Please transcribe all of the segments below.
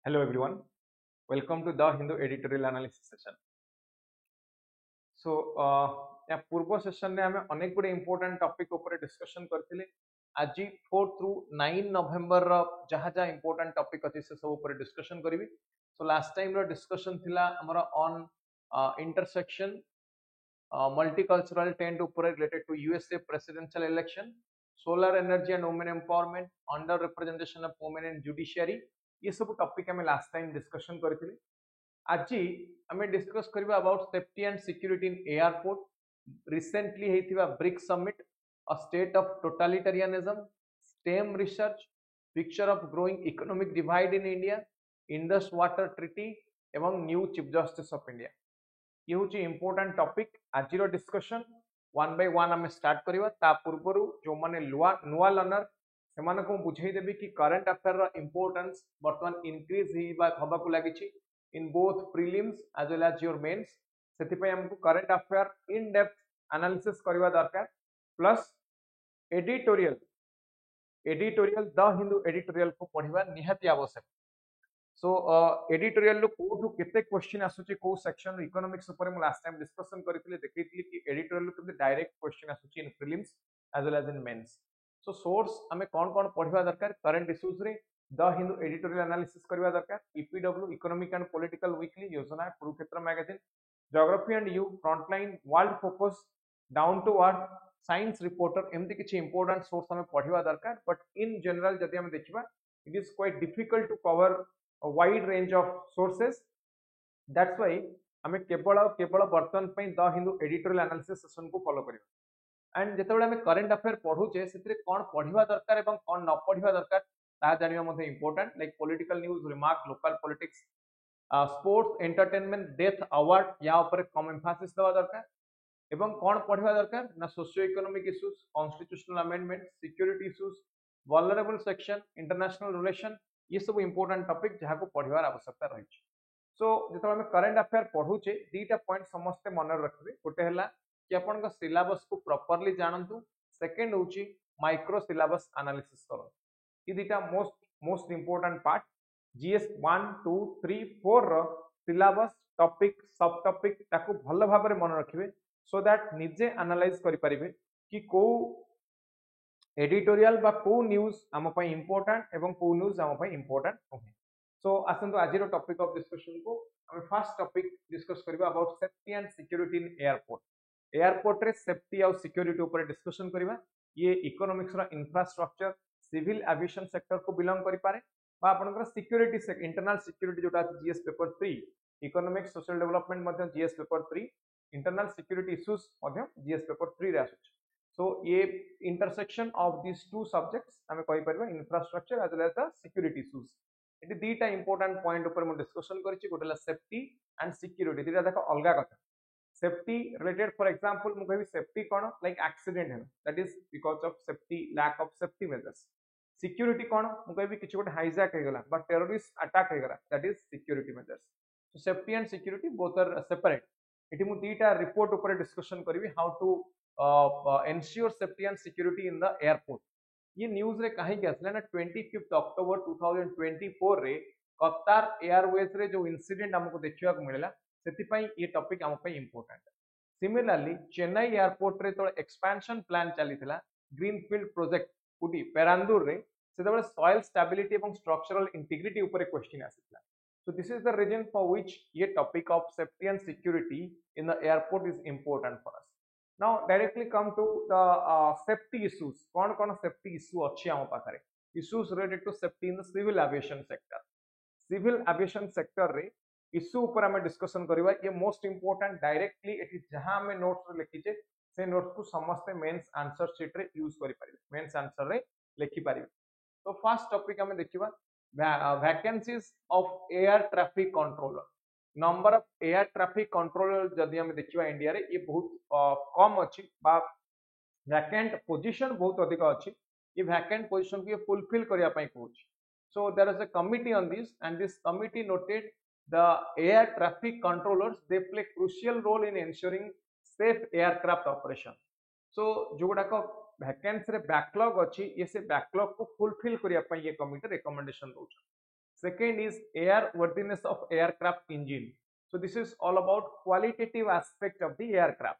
Hello everyone, welcome to the Hindu editorial analysis session. So, या पूर्व session में हमें अनेक गुड़े इंपोर्टेंट टॉपिक ऊपर डिस्कशन करथिले आज 4 थ्रू 9 नवंबर जहाँ जहाँ इंपोर्टेंट टॉपिक अच्छी से सब ऊपर डिस्कशन करी. सो लास्ट टाइम रो डिस्कशन थिला हमर ऑन इंटरसेक्शन multicultural tent ऊपर related to USA presidential election, solar energy and women empowerment, under representation of women in judiciary. ये सब टॉपिक हमें लास्ट टाइम डिस्कशन करथिले. आज आम डिस्कस करबा about safety and security in airport. Recently हेतिबा BRIC summit, a state of totalitarianism, STEM research, picture of growing economic divide in India, Indus water treaty एवं new chief justice of India. ये हूँ important topic. आज discussion one by one आम start करवा. ता पूर्वर जो मैंने नुआ लर्नर से बुझेदेवी कि करंट अफेयर इंपोर्टेंस बर्तमान इनक्रीज होगा लगी in both prelims as well as your mains. से हमको current affair in depth analysis करवा दरकार. Plus editorial editorial the Hindu editorial को पढ़ा निहाती आवश्यक. सो एडिटोरियल लो कोठु केते क्वेश्चन आसुची को सेक्शन इकोनॉमिक्स ऊपर मु लास्ट टाइम डिस्कशन करथिले देखैथिले कि एडिटोरियल लो केते डायरेक्ट क्वेश्चन आसुची in prelims as well as in mains. So source हमें कोन पढ़वा दरकार करंट इश्यूज रे द हिंदू एडिटोरियल एनालिसिस करवा दरकार. EPW economic and political weekly, Yojana, Kurukshetra magazine, geography and you, frontline, world focus, down to earth, science reporter, एमती किछि important source हमें पढ़वा दरकार. बट इन जनरल जदि हम देखिबा it is quite difficult to cover a wide range of sources. That's why हमें केवल बर्तमान पे the Hindu editorial analysis session को फॉलो करियो. एंड जेतेबेले हमें करंट अफेयर पढुचे सेतरे कोन पढिबा दरकार एवं कोन न पढिबा दरकार ता जानिबा मध्ये important. Like political news, remark, local politics, sports, entertainment, death, award या ऊपर कम एम्फासिस देवा दरकार. एवं कोन पढिबा दरकार ना socio economic issues, constitutional amendment, security issues, vulnerable section, international relation, ये सब इंपोर्टेंट टॉपिक जहाँ को पढ़वार आवश्यकता रही. सो जो आम करंट अफेयर पढ़ुचे दीटा पॉइंट समस्ते मन रखिए. गोटे है कि आप सिलेबस को प्रॉपर्ली जानतु. सेकेंड हूँ माइक्रो सिलेबस एनालिसिस करो. ये दीटा मोस्ट इंपोर्टेंट पार्ट. जीएस 1 2 3 4 रो सिलेबस टॉपिक सब टॉपिक ताको भल भाव में मन रखिए सो दैट निजे एनालाइज करि परिबे कि को एडिटोरियल बा को न्यूज आम इंपोर्टेंट एवं को न्यूज आम इंपोर्टेंट नुहे. सो आसतु आज टॉपिक ऑफ डिस्कशन को आम फर्स्ट टॉपिक डिस्कस करबा about safety and security in airport. Airport रे सेफ्टी और सिक्योरिटी ऊपर डिस्कशन करबा. ये इकोनॉमिक्स रा इंफ्रास्ट्रक्चर, सिविल एविएशन सेक्टर को बिलोंग करि पारे बा आपनकर सिक्योरिटी इंटरनल सिक्योरिटी जोटा GS paper 3, economics social development मध्ये GS paper 3, internal security issues मध्ये जीएस पेपर 3 रे आसुछ. सो ये intersection of this two subjects आम कहीपर infrastructure as well as the security issues. ये दीटा इंपोर्टेंट पॉइंट ऊपर मुझे डिस्कशन करी. गोटे सेफ्टी एंड सिक्योरिटी दीटा देख अलग कथा. सेफ्टी रिलेटेड फॉर एग्जांपल मु कहि सेफ्टी कोन लाइक एक्सीडेंट है that is because of safety, lack of safety measures. Security कोन मु कहि किछि गोटे हाइजैक हे गला बा टेररिस्ट अटैक हे गला that is security measures. So safety and security both are separate. इठी मु दीटा रिपोर्ट ऊपर डिस्कशन करी how to ensure safety and security in the airport. ये न्यूज रे कहीं के आसला ना 25 अक्टोबर 2024 रे कतार एयरवेज रे जो इंसिडेंट हमको देखिया को मिलला सेति पई ये टॉपिक हम पई इंपोर्टेंट. सिमिलरली चेन्नई एयरपोर्ट रे तो एक्सपेंशन प्लान चली थिला ग्रीनफील्ड प्रोजेक्ट कुडी पेरांदूर रे सेते सॉइल स्टेबिलिटी एवं स्ट्रक्चरल इंटीग्रिटी ऊपर question आसितला. So this is the reason for which ये topic of safety and security in the airport is important for us. Now directly come to the safety issues. कौन safety issue अच्छी आम पाखरे. Issues related to safety in the civil aviation sector. Civil aviation sector रे issue ऊपर हमें discussion करिवा. ये most important directly eighty जहाँ हमें notes रे लिखिचे से notes को समस्ते mains answer sheet रे use करि परिबे. Mains answer रे लिखि परिबे. तो first topic हमें देखिवा vacancies of air traffic controller. Number of air traffic controller जदि हम देखिबा इंडिया रे ये बहुत कम अछि बा वैकेंट पोजीशन बहुत अधिक अछि. ये वैकेंट पोजीशन को फुलफिल करिया पई कहूछि. So there is a committee on this and this committee noted the air traffic controllers they play crucial role in ensuring safe aircraft operation. So जोगुडा को वैकेंसी रे बैकलॉग अछि ये से बैकलॉग को फुलफिल करिया पई ये कमिटी रिकमेंडेशन दोछ. Second is airworthiness of aircraft engine. So this is all about qualitative aspect of the aircraft.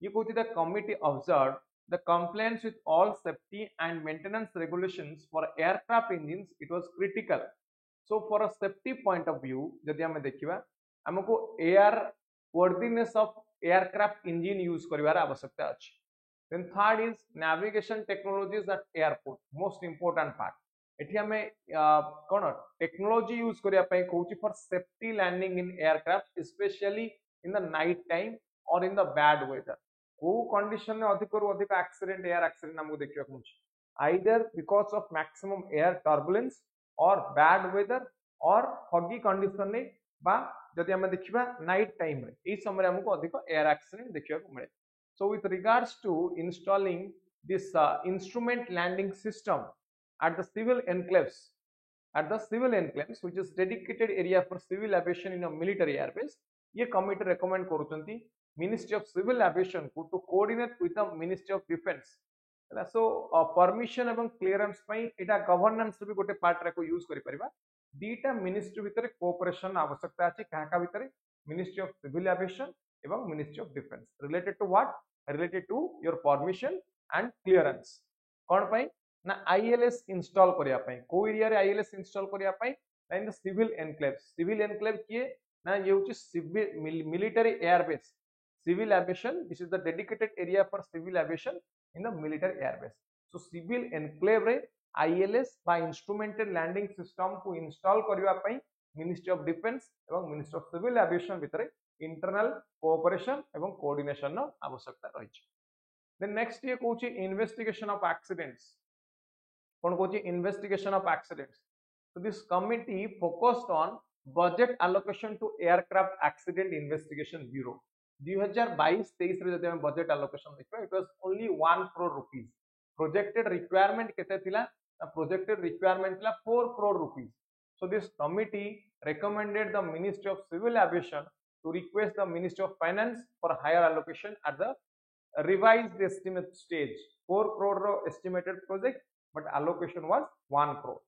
ये कहती the committee observed the compliance with all safety and maintenance regulations for aircraft engines. It was critical. So for a safety point of view, जदि आमे देखिबा हमको airworthiness of aircraft engine use करिवार आवश्यकता अछि. Then third is navigation technologies at airport, most important part. एठी हमें कोन technology use करिया पई कहूची for safety landing in aircraft specially in the night time और इन द बैड वेदर. को condition में अधिक रु अधिक एक्सीडेंट एयर एक्सीडेंट हमको देखिया मिलछि either because of maximum air turbulence और बैड वेदर और फगी कंडीशन ने बा जदि हम देखिबा नाइट टाइम रे ए समय हमको अधिक एयर एक्सीडेंट देखिया को मिले. So with regards to installing this instrument landing system at the civil enclaves, which is dedicated area for civil aviation in a military airbase, ये committee recommend करूचंती Ministry of Civil Aviation को to coordinate with the Ministry of Defence. So permission एवं clearance पई एटा governance भी गोटे part रे को use करि परिबा. दीटा ministry भितरे कोऑपरेशन आवश्यकता अछि काका भितरे Ministry of Civil Aviation एवं Ministry of Defence. Related to what? Related to your permission and clearance. कौन पई ना ILS install करिया पई को एरिया रे ILS install करिया पई ना in the civil enclave. Civil enclave किए ना ये होची civil military airbase. Civil aviation, this is the dedicated area for civil aviation in the military airbase. So civil enclave रे ILS by instrumented landing system को install करिया पई Ministry of Defence एवं Ministry of Civil Aviation भितरे internal cooperation एवं coordination न आवश्यकता रही. Then next ये कहूची investigation of accidents. कौन कहूची investigation of accidents. So this committee focused on budget allocation to aircraft accident investigation bureau. 2022-23 रे जदि हम बजेट allocation देखबा it was only 1 crore rupees. Projected requirement केते थिला? Projected requirement थिला 4 crore rupees. So this committee recommended the Ministry of Civil Aviation to request the Ministry of Finance for higher allocation at the revised estimate stage. 4 crore ro estimated project, but allocation was 1 crore.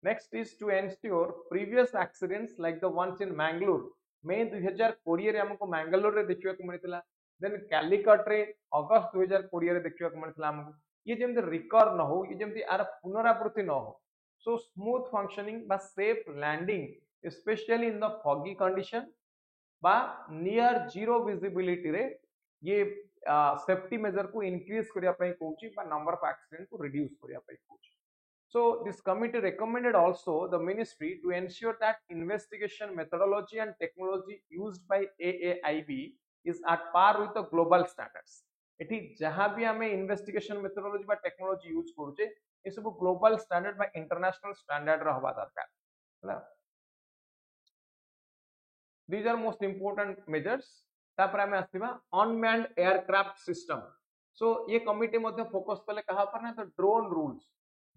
Next is to ensure previous accidents like the ones in Mangalore. May 2020 रे हमको मैंगलोर रे देखियो को मिलतिला. Then Calicut रे अगस्त 2020 रे देखियो को मिलतिला हमको. ये जेमते रिकर न हो, ये जेमते आर पुनरावृत्ति न हो. So smooth functioning बा safe landing especially in the foggy condition बा near zero visibility रे ये सेफ्टी मेजर को इंक्रीज करिया पई कहूची बा नंबर ऑफ एक्सीडेंट को रिड्यूस करिया पई कहूची. So this committee recommended also the ministry to ensure that investigation methodology and technology used by AAIB is at par with the global standards. एठी जहां भी हमें इन्वेस्टिगेशन मेथोडोलॉजी बा टेक्नोलॉजी यूज करूचे ए सब ग्लोबल स्टैंडर्ड बा इंटरनेशनल स्टैंडर्ड रहबा दरकार हैला. These are most important measures. तापर हमें आसीबा अनमैन्ड एयरक्राफ्ट सिस्टम. सो ये कमिटी मध्ये फोकस कले कहा पर ना तो drone rules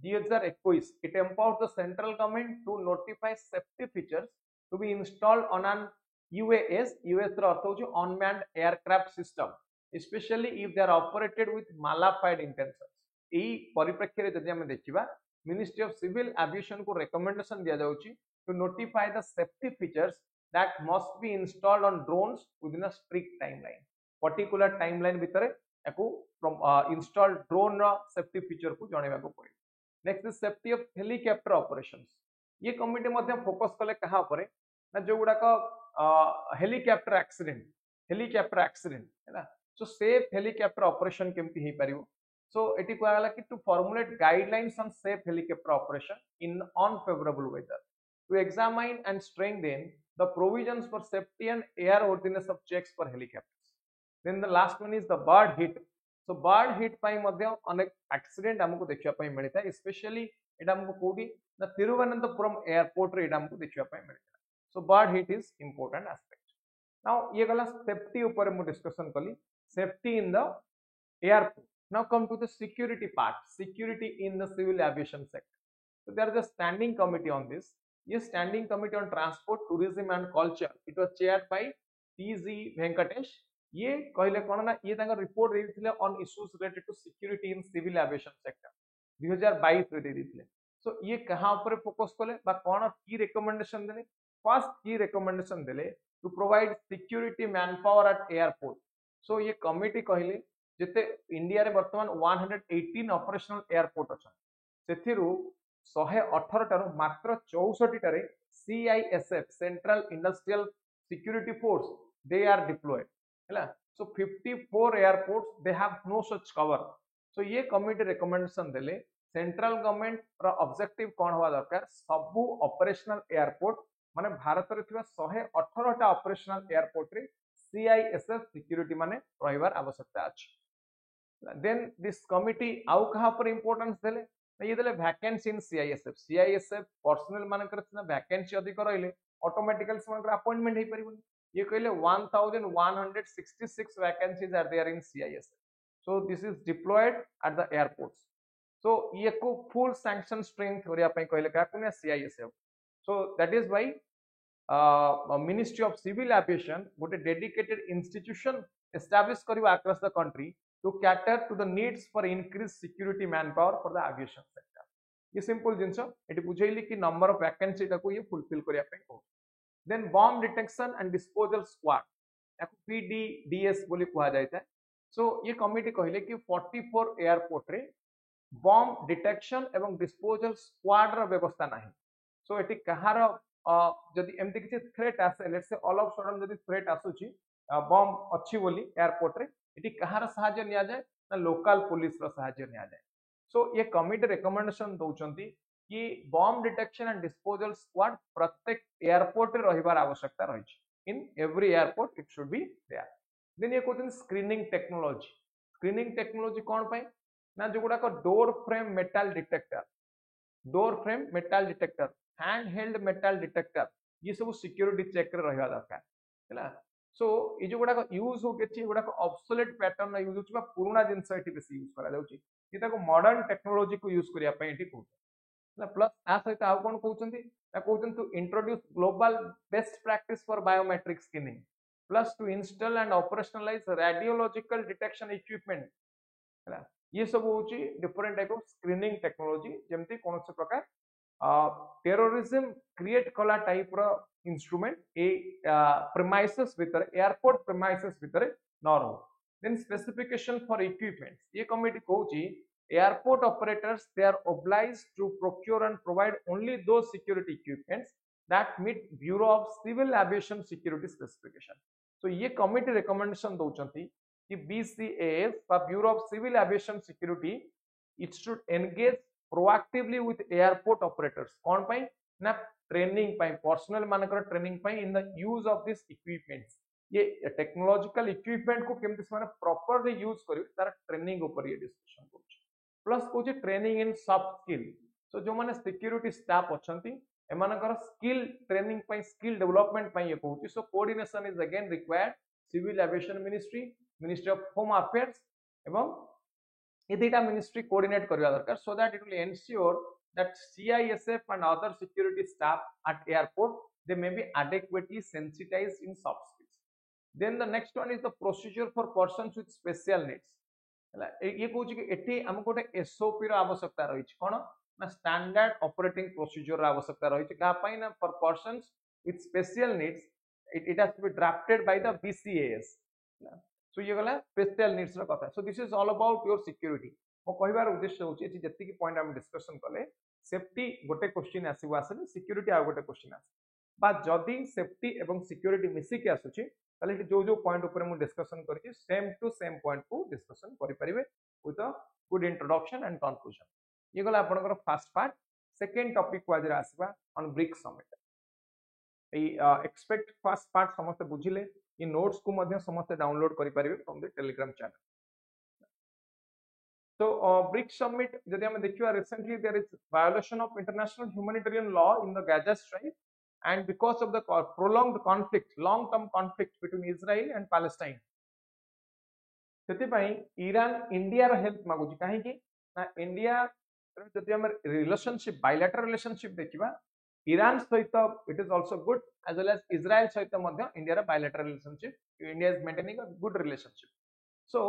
2021. It empowers the central government to notify safety features to be installed on an UAS. UAS ର अर्थ होची unmanned aircraft system, especially if they are operated with malafide intentions. एई परिप्रेक्षी रे जदि हम देखिबा Ministry of Civil Aviation को recommendation दिया जाउची to notify the safety features that must be installed on drones within a strict timeline. Particular timeline भितरे याकू installed drone ର safety feature को जणेबा को पड़े. Next is safety of helicopter operations. ये committee मध्ये फोकस कले कहा परे ना जो गुडा का हेलिकॉप्टर एक्सीडेंट है ना. सो सेफ हेलिकॉप्टर ऑपरेशन केमती हे परिबो. सो एटी को आला कि to formulate guidelines on safe helicopter operation in unfavourable weather, to examine and strengthen the provisions for safety and airworthiness of checks for helicopters. Then the last one is the bird hit. So bird hit पाई मध्य अनेक accident हमको देखिया पाई मिलता है, specially एटा हमको कोडी ना Thiruvananthapuram airport रे एटा हमको देखिया पाई मिलता है. So bird hit is important aspect. Now ये गला सेफ्टी ऊपर मु डिस्कशन कली, safety in the airport. Now come to the security part, security in the civil aviation sector. So there is a standing committee on this. ये standing committee on transport, tourism and culture, it was chaired by T.G. Venkatesh. ये कहले कोन ना ये तांगर report दे दिले on issues related to security in civil aviation sector 2022 रे दे दिले. सो ये कहाँ ऊपर फोकस कले बा कौन की रिकमेंडेशन देले फर्स्ट की रिकमेंडेशन देले to provide security manpower at airport so ये कमिटी कहले जेते इंडिया रे वर्तमान 118 ऑपरेशनल एयरपोर्ट अच्छा सेथिरु 118 टारो मात्र 64 टारे CISF central industrial security force they are deployed हैला so 54 airports they have no such cover so ये कमिटी रिकमेंडेशन देले सेंट्रल गवर्नमेंट रा ऑब्जेक्टिव कोन होवा दरकार सबु ऑपरेशनल एयरपोर्ट माने भारत रे थिबा 118 टा ऑपरेशनल एयरपोर्ट रे CISF सिक्योरिटी माने रहिबार आवश्यकता अछि देन दिस कमिटी आउ कहा पर इंपोर्टेंस देले ये देले वैकेंसी इन CISF पर्सनल मानकर ना वैकेंसी अधिक रहिले ऑटोमेटिकली समकर अपॉइंटमेंट हे परिबो ये कहले 1166 vacancies are there in CISF so this is deployed at the airports so ये को फुल सैंक्शन स्ट्रेंथ करिया पई कहले का कोने CISF so that is why ministry of civil aviation गोटे डेडिकेटेड इंस्टीट्यूशन एस्टाब्लिश करबा across the country to cater to the needs for increase security manpower for the aviation sector ये simple जिंस एटी बुझैली कि नंबर ऑफ वैकेंसी टाको ये fulfil करिया पे को then bomb detection and disposal squad याको PDDS बोली कुहा जायता सो ये कमिटी कहले कि 44 एयरपोर्ट रे बॉम्ब डिटेक्शन एवं डिस्पोजल स्क्वाड रो व्यवस्था नाही सो एटी कहार जदि एमती किसी थ्रेट आसे let's say all of sudden जदि थ्रेट आसुची बॉम्ब अच्छी बोली एयरपोर्ट रे एटी कहार सहाय्य निया जाए ना लोकल पुलिस रो सहाय्य निया जाए सो ये कमिटी रिकमेंडेशन दउचंती कि bomb detection and disposal squad प्रत्येक एयरपोर्ट रे रहिबार आवश्यकता रहिछि in every airport it should be there then ये कहते स्क्रीनिंग टेक्नोलॉजी कौन पाई ना जो गुडा को door frame metal detector hand held metal detector ये सब सिक्योरिटी चेक रे रहबा दरकार हैला सो ये जो गुडा को यूज होके छी गुडा को ऑब्सोलेट पैटर्न यूज होची बा पुराना जिंस एठी बेसी यूज करा जाउची ये ताको मॉडर्न टेक्नोलॉजी को यूज करिया पे एठी कहू ना प्लस आ सहित आ कोन कहउचंती ना कहउचंती to introduce global best practice for biometric scanning plus to install and operationalise radiological detection equipment हैला ये सब होची different type of screening technology जेमती कोन से प्रकार टेररिज्म क्रिएट कला टाइप रो इंस्ट्रूमेंट ए प्रीमाइसेस भीतर एयरपोर्ट प्रीमाइसेस भीतर न रहो देन स्पेसिफिकेशन फॉर इक्विपमेंट्स ये कमिटी कहउची airport operators they are obliged to procure and provide only those security equipments that meet Bureau of Civil Aviation Security specification so ये committee recommendation दउचंती कि BCAS বা Bureau of Civil Aviation Security it should engage proactively with airport operators कौन पाई ना training पाई personal मानकर training pi in the use of this equipments ये technological equipment को केमति से माने प्रॉपर्ली यूज करियो तार ट्रेनिंग ऊपर ये डिस्कशन करू प्लस कहूँ training in soft skill so जो माने सिक्योरिटी स्टाफ अच्छंती एमानकर स्किल ट्रेनिंग पाई स्किल डेवलपमेंट पाई ये कहूँ so coordination is again required civil aviation ministry of home affairs एवं ये दुटा मिनिस्ट्री कोऑर्डिनेट करबा दरकार so that it will ensure that CISF and other security staff at airport they may be adequately sensitized in soft skills then the next one is the procedure for persons with special needs ये कहूँ कि eighty हमको गोटे SOP रो आवश्यकता रही कौन ना standard operating procedure रो आवश्यकता रही क्या ना for persons with special needs it has to be drafted by the BCAS so ये गला स्पेशल नीड्स रो कथा so this is all about your security मो कहबार उद्देश्य होची एटी जति की पॉइंट हम डिस्कशन कले सेफ्टी गोटे क्वेश्चन आसीबो आसले सिक्योरिटी आ गोटे क्वेश्चन आसे बा जदी सेफ्टी एवं सिक्योरिटी मिसी के आसुची ताले जो जो पॉइंट ऊपर मु डिस्कशन करछि सेम टू सेम पॉइंट को डिस्कशन करि परिबे with a good introduction and conclusion ये गला आपनकर फर्स्ट पार्ट सेकंड टॉपिक को आज आसीबा ऑन ब्रिक्स समिट ए एक्सपेक्ट फर्स्ट पार्ट समस्त बुझिले ये नोट्स को मध्य समस्त डाउनलोड करि परिबे फ्रॉम द टेलीग्राम चैनल तो ब्रिक्स समिट जदि हम देखिवा recently there is violation of international humanitarian law in the Gaza strike and because of the prolonged conflict long term conflict between Israel and Palestine सेति पई Iran India रो help मागुची काहे कि ना इंडिया जदि हम रिलेशनशिप बायलैटरल रिलेशनशिप देखिबा ईरान सहित it is also good as well as Israel सहित मध्य इंडिया रो bilateral relationship India is maintaining a good relationship so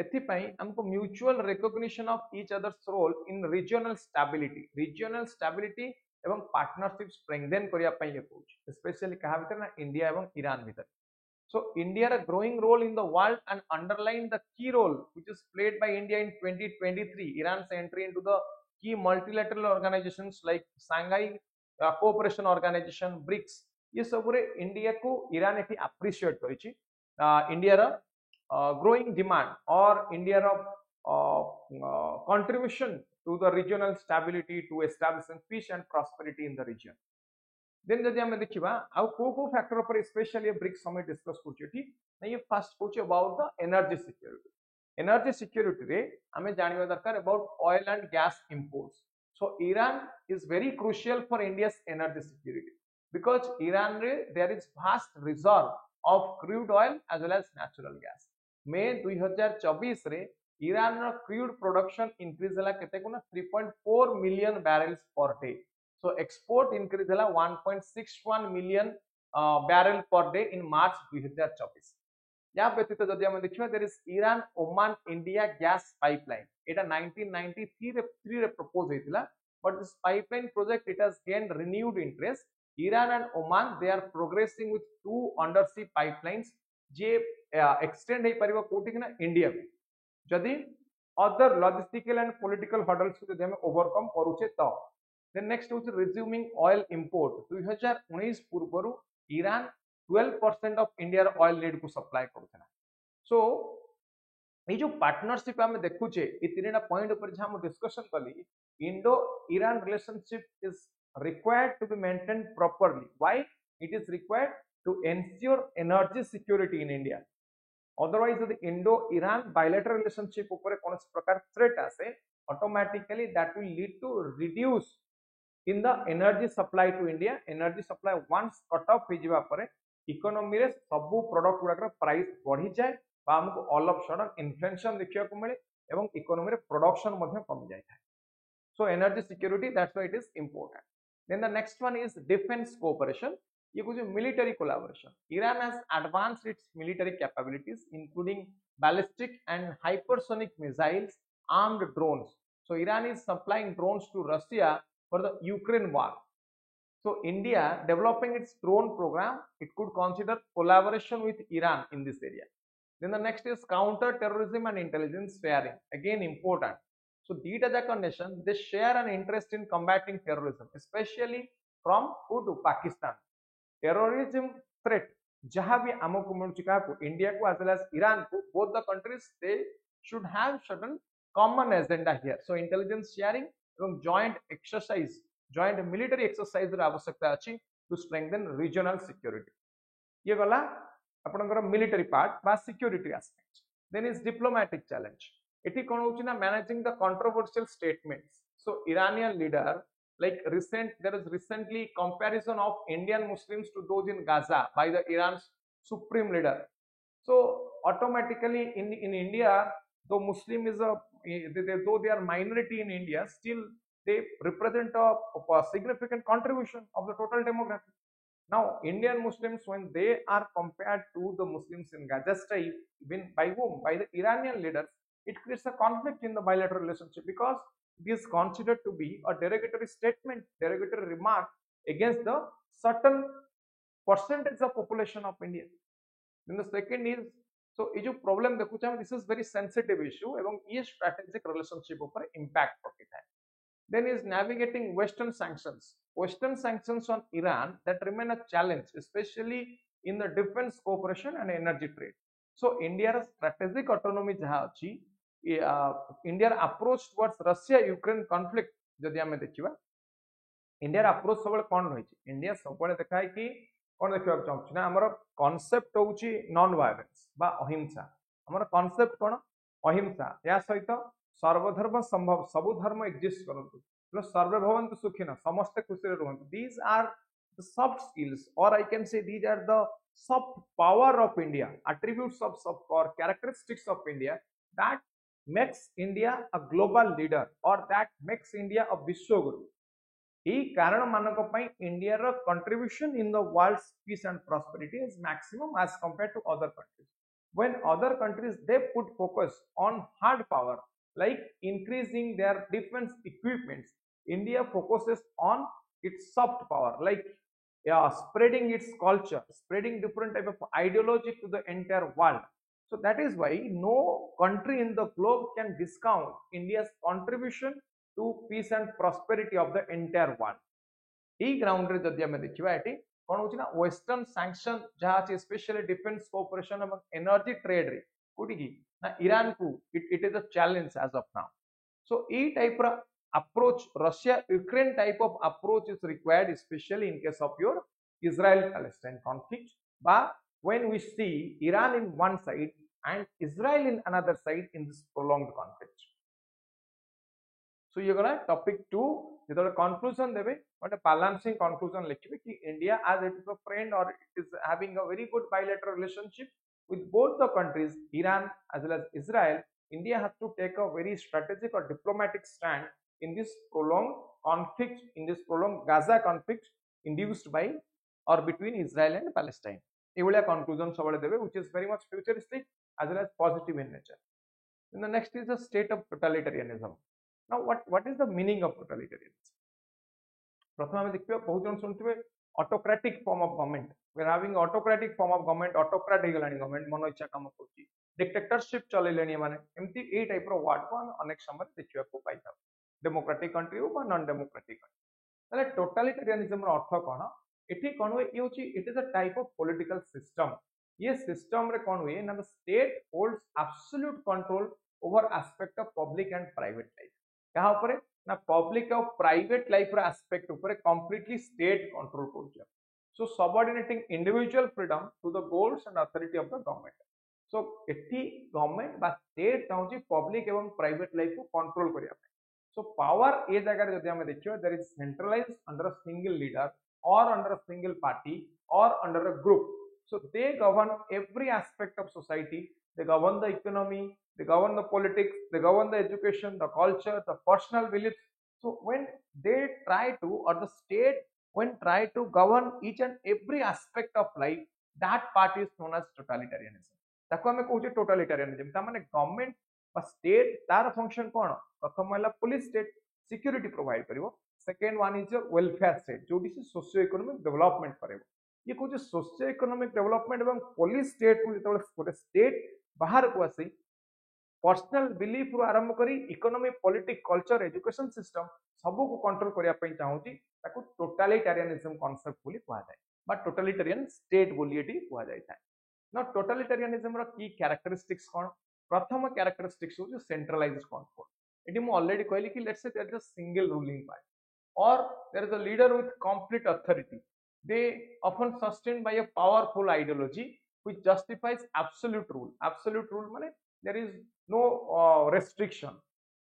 एथिपाई हमको mutual recognition of each others role in regional stability एवं partnership strengthen करिया पई ये कहूची स्पेशली कहा भीतर ना इंडिया एवं ईरान भीतर. So India a growing role in the world and underline the key role which is played by India in 2023. Iran's entry into the key multilateral organizations like Shanghai Cooperation Organization, BRICS. ये सब रे India को Iran एठी appreciate करिछि. India रा growing demand or India रा contribution to the regional stability to establishing peace and prosperity in the region. Then जदि हमें देखिबा आउ को फैक्टर पर स्पेशली ब्रिक्स समिट डिस्कस करछि एठी ये फर्स्ट होछि अबाउट द एनर्जी सिक्योरिटी रे हमें जानिबा दरकार about oil and gas imports. So Iran is very crucial for India's energy security because Iran रे there is vast reserve of crude oil as well as natural gas. May 2024 रे Iran रो crude production increase हला केते कोना 3.4 million barrels per day. So export increase है 1.61 million barrel per day in March 2024. या व्यतीत जदि हम देखिबा there is Iran Oman India gas pipeline. एटा 1993 रे प्रपोज हेतिला but this pipeline project it has gained renewed interest. Iran and Oman they are progressing with two undersea pipelines जे extend हे परिबो कोठी कि ना इंडिया में जदि other logistical and political hurdles को जदि हम ओवरकम करूचे तो. Then next is resuming oil import. 2019 पूर्वरु Iran 12% of India oil need को सप्लाई करथना. सो ये जो पार्टनरशिप हम देखुचे ये तीनटा पॉइंट ऊपर जे हम डिस्कशन कली Indo Iran relationship is required to be maintained properly. Why it is required to ensure energy security in India. Otherwise यदि इंडो ईरान बायलैटरल रिलेशनशिप ऊपर कोन प्रकार थ्रेट आसे automatically that will lead to reduce in the energy supply to India. Energy supply once cut off हो जिबा परे economy रे सब प्रोडक्ट गुडा प्राइस बढ़ी जाए बा हमको ऑल ऑफ सडन इन्फ्लेशन देखिया को मिले एवं इकोनॉमी रे प्रोडक्शन मध्ये कम जाय था. So energy security that's why it is important. Then the next one is defence cooperation. ये कुछ military collaboration. Iran has advanced its military capabilities including ballistic and hypersonic missiles armed drones. So Iran is supplying drones to Russia for the Ukraine war. So India developing its drone program, it could consider collaboration with Iran in this area. Then the next is counter terrorism and intelligence sharing, again important. So these are nation they share an interest in combating terrorism, especially from who to Pakistan. Terrorism threat जहाँ भी आमको मिलुछि काको India को as well as Iran को, both the countries they should have certain common agenda here. So intelligence sharing एवं joint exercise joint military exercise र आवश्यकता अछि to strengthen regional security. ये गला आपनकर मिलिटरी पार्ट बा security aspect. Then is diplomatic challenge. एठी कोन होछि ना managing the controversial statements. So Iranian leader like there is recently comparison of Indian Muslims to those in Gaza by the Iran's supreme leader. So automatically in India, though Muslim is though they are minority in India, still they represent a significant contribution of the total demography. Now Indian Muslims, when they are compared to the Muslims in Gaza Strip, even by whom? By the Iranian leaders, it creates a conflict in the bilateral relationship because it is considered to be a derogatory statement, derogatory remark against the certain percentage of population of India. Then the second is, so ये जो problem देखुछ हम this is very sensitive issue एवं ये strategic relationship ऊपर impact पकिଥାଏ. Then is navigating western sanctions on Iran that remain a challenge specially in the defence cooperation and energy trade. So India रा strategic autonomy जहां अछि India रा approach towards Russia Ukraine conflict जदि हम देखिबा India रा approach सबले कोन रहिछि. इंडिया सबले देखाय कि कौन देखा चाहूँ ना आमर कॉन्सेप्ट होची नॉन वायलेंस बा अहिंसा. आमर कॉन्सेप्ट कौन अहिंसा या सहित सर्वधर्म संभव सबु धर्म एक्जिस्ट करंतु सर्वे भवन्तु सुखिनः समस्त खुशी रहंतु. These are the soft skills और I can say these are the soft power of India, attributes of soft or characteristics of India that makes India a global leader or that makes India a Vishwaguru. यही कारण मानक पई India रो contribution in the world's peace and prosperity is maximum as compared to other countries. when other countries they put focus on hard power like increasing their defense equipments, India focuses on its soft power like, yeah, spreading its culture, spreading different type of ideology to the entire world. So that is why no country in the globe can discount India's contribution to peace and prosperity of the entire world. এই গ্রাউন্ডରେ ଯଦି ଆମେ ଦେଖିବା ଏଠି କଣ ହଉଛି ନା western sanction ଯାହା ଅଛି ସ୍ପେଶାଲି डिफेंस कोऑपरेशन ଏବଂ ଏନର୍ଜି ଟ୍ରେଡ ରେ କୋଉଠି କି ନା ଇରାନ କୁ it is a challenge as of now. So ई टाइप ର approach Russia Ukraine type of approach is required especially in case of your Israel Palestine conflict, but when we see Iran in one side and Israel in another side in this prolonged conflict. So ये गला topic 2 जेतले conclusion देबे but balancing conclusion लिखिबे कि India as it is a friend और it is having a very good bilateral relationship with both the countries Iran as well as Israel. India has to take a very strategic or diplomatic stand in this prolonged conflict, in this prolonged Gaza conflict induced by or between Israel and Palestine. एवलिया conclusion सबले देबे which is very much futuristic as well as positive in nature. Then the next is the state of totalitarianism. Now what is the meaning of totalitarianism? प्रथम आम देखिए बहुत जन शुणुवे autocratic form of government, we are having autocratic form of government, autocrat हो गलानी government मन इच्छा काम करूची, डिक्टेटरशिप चलेलेनी माने एमती ए टाइप रो वर्ड को हम अनेक समय देखिया को पाई था, डेमोक्रेटिक कंट्री हो बा नॉन डेमोक्रेटिक कंट्री. ताले टोटलिटेरियनिज्म रो अर्थ कोन एठी कोन हुए ये होची it is a type of political system. ये सिस्टम रे कोन हुए ना the state holds absolute control over aspect of public and private life. कहा ऊपर ना पब्लिक और प्राइवेट लाइफ रो एस्पेक्ट ऊपर कंप्लीटली स्टेट कंट्रोल करूछ. So subordinating individual freedom to the goals and authority of the government. So एठी government बा state चाहूची पब्लिक एवं प्राइवेट लाइफ को कंट्रोल करिया. सो पावर ए जगह जदि हम देखियो there is centralised under a single leader और अंडर अ सिंगल पार्टी और under a group. So they govern every aspect of society. They govern the economy, they govern the politics, they govern the education, the culture, the personal beliefs. So when they try to, or the state when try to govern each and every aspect of life, that part is known as totalitarianism. ताको हमें कहूचे totalitarianism. ता माने government बा state तार function कोन? प्रथम वाला police state security provide करिवो. Second one is welfare state जोटी से सोशियो इकोनॉमिक डेवलपमेंट करेबो. ये कौन सोशियो इकोनॉमिक डेवलपमेंट और पुलिस स्टेट को जो गोटे स्टेट बाहर को आसी पर्सनल बिलीफ रु आरंभ करी economy politics culture education system सबू को कंट्रोल करिया पई चाहूची ताको टोटलिटेरियनिज्म कांसेप्ट बोली कहा जाय बा टोटलिटेरियन स्टेट बोली एटी कहा जाय था. ना टोटलिटेरियनिज्म रो की कैरेक्टरिस्टिक्स कोन? प्रथम कैरेक्टरिस्टिक्स हो सेंट्रलाइज्ड कंट्रोल. एटी मु ऑलरेडी कहली कि let's say there is a single ruling party और there is a leader with complete authority. They often sustained by a powerful ideology which justifies absolute rule. Absolute rule माने there is no restriction.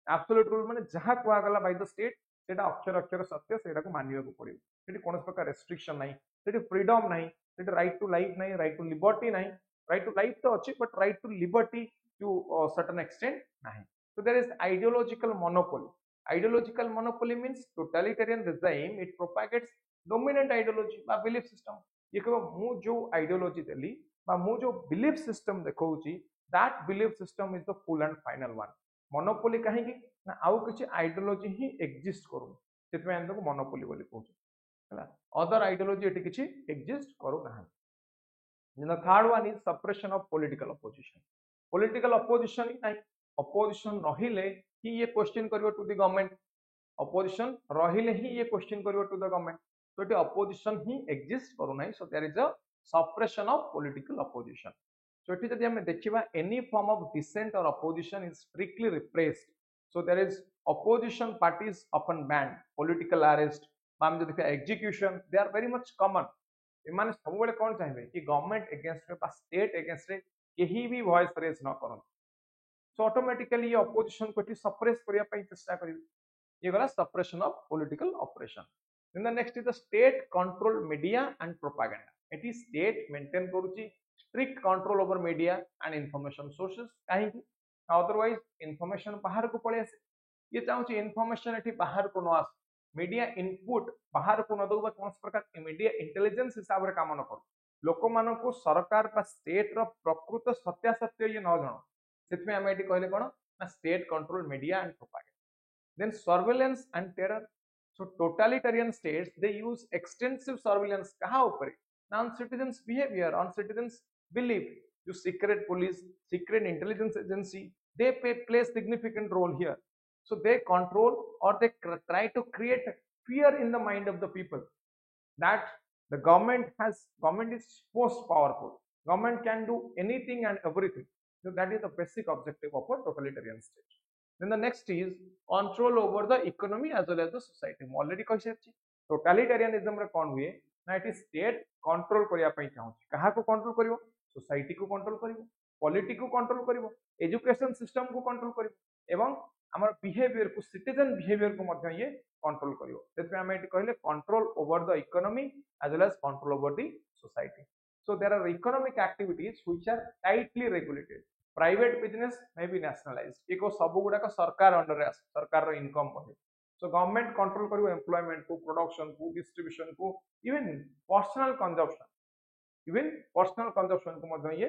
Absolute rule माने जहाँ कुआ गला by the state सेटा अक्षर अक्षर सत्य सेटा को मानियो को पड़ियो. सेठी कोनस प्रकार restriction नहीं, सेठी freedom नहीं, सेठी right to life नहीं, right to liberty नहीं. Right to life तो अच्छी but right to liberty to certain extent नहीं. So there is ideological monopoly. Ideological monopoly means totalitarian regime. It propagates dominant ideology बा belief system. ये कहबो मु जो ideology देली बा मु जो belief system देखौची that belief system is the full and final one. monopoly काहे कि ना आउ किछि ideology ही exist करू सेतमे हम तो monopoly बोली कहू हला. other ideology एटी किछि exist करू ना. then the third one is suppression of political opposition. political opposition ही नहीं, opposition रहिले ही ये question करियो to the government. opposition रहिले ही ये question करियो to the government. So it opposition he exist करू नहीं. So there is a suppression of political opposition. So it जदि हमें देखिबा any form of dissent or opposition is strictly repressed. So there is opposition parties often banned, political arrest, हम जो देखिए execution, they are very much common. इमाने सबुबले कौन चाहिए कि government against रे बा स्टेट अगेंस्ट रे केही भी वॉइस रेज न करन. सो ऑटोमेटिकली ये opposition को सप्रेस करिया पई चेष्टा करिवे. ये गला suppression of political oppression. Then the next is the state control media and propaganda. It is state maintain करूची strict control over media and information sources. काहे कि otherwise information बाहर को पळे आसे. ये चाहूची information एठी बाहर को न आस. मीडिया इनपुट बाहर को न दो बा कोन प्रकार मीडिया इंटेलिजेंस हिसाब रे काम न करू. लोक मानक सरकार बा स्टेट रो प्रकृत सत्यासत्य ये न जण से आम ये कहले कौन ना state control media and propaganda then surveillance and terror so totalitarian states they use extensive surveillance kaha upare now on citizens behavior on citizens belief you secret police secret intelligence agency they play significant role here so they control or they try to create fear in the mind of the people that the government is most powerful government can do anything and everything so that is the basic objective of a totalitarian state then the next is control over the economy as well as the society ମୁଁ already कहि सारिछि totalitarianism रे कोन हुए ना eighty state control करिया पई चाहूछि काहा को कंट्रोल करिवो सोसाइटी को कंट्रोल करिवो पॉलिटी को कंट्रोल करिवो एजुकेशन सिस्टम को कंट्रोल करिवो एवं हमर बिहेवियर को सिटीजन बिहेवियर को मध्य ये कंट्रोल करिवो सेते हम एटी कहले control over the economy as well as control over the society so there are economic activities which are tightly regulated private business may be nationalized एको सब गुडा का सरकार अंडर रे सरकार रो इनकम बहे सो गवर्नमेंट कंट्रोल करिवो एम्प्लॉयमेंट को production को distribution को even personal consumption को मध्य ये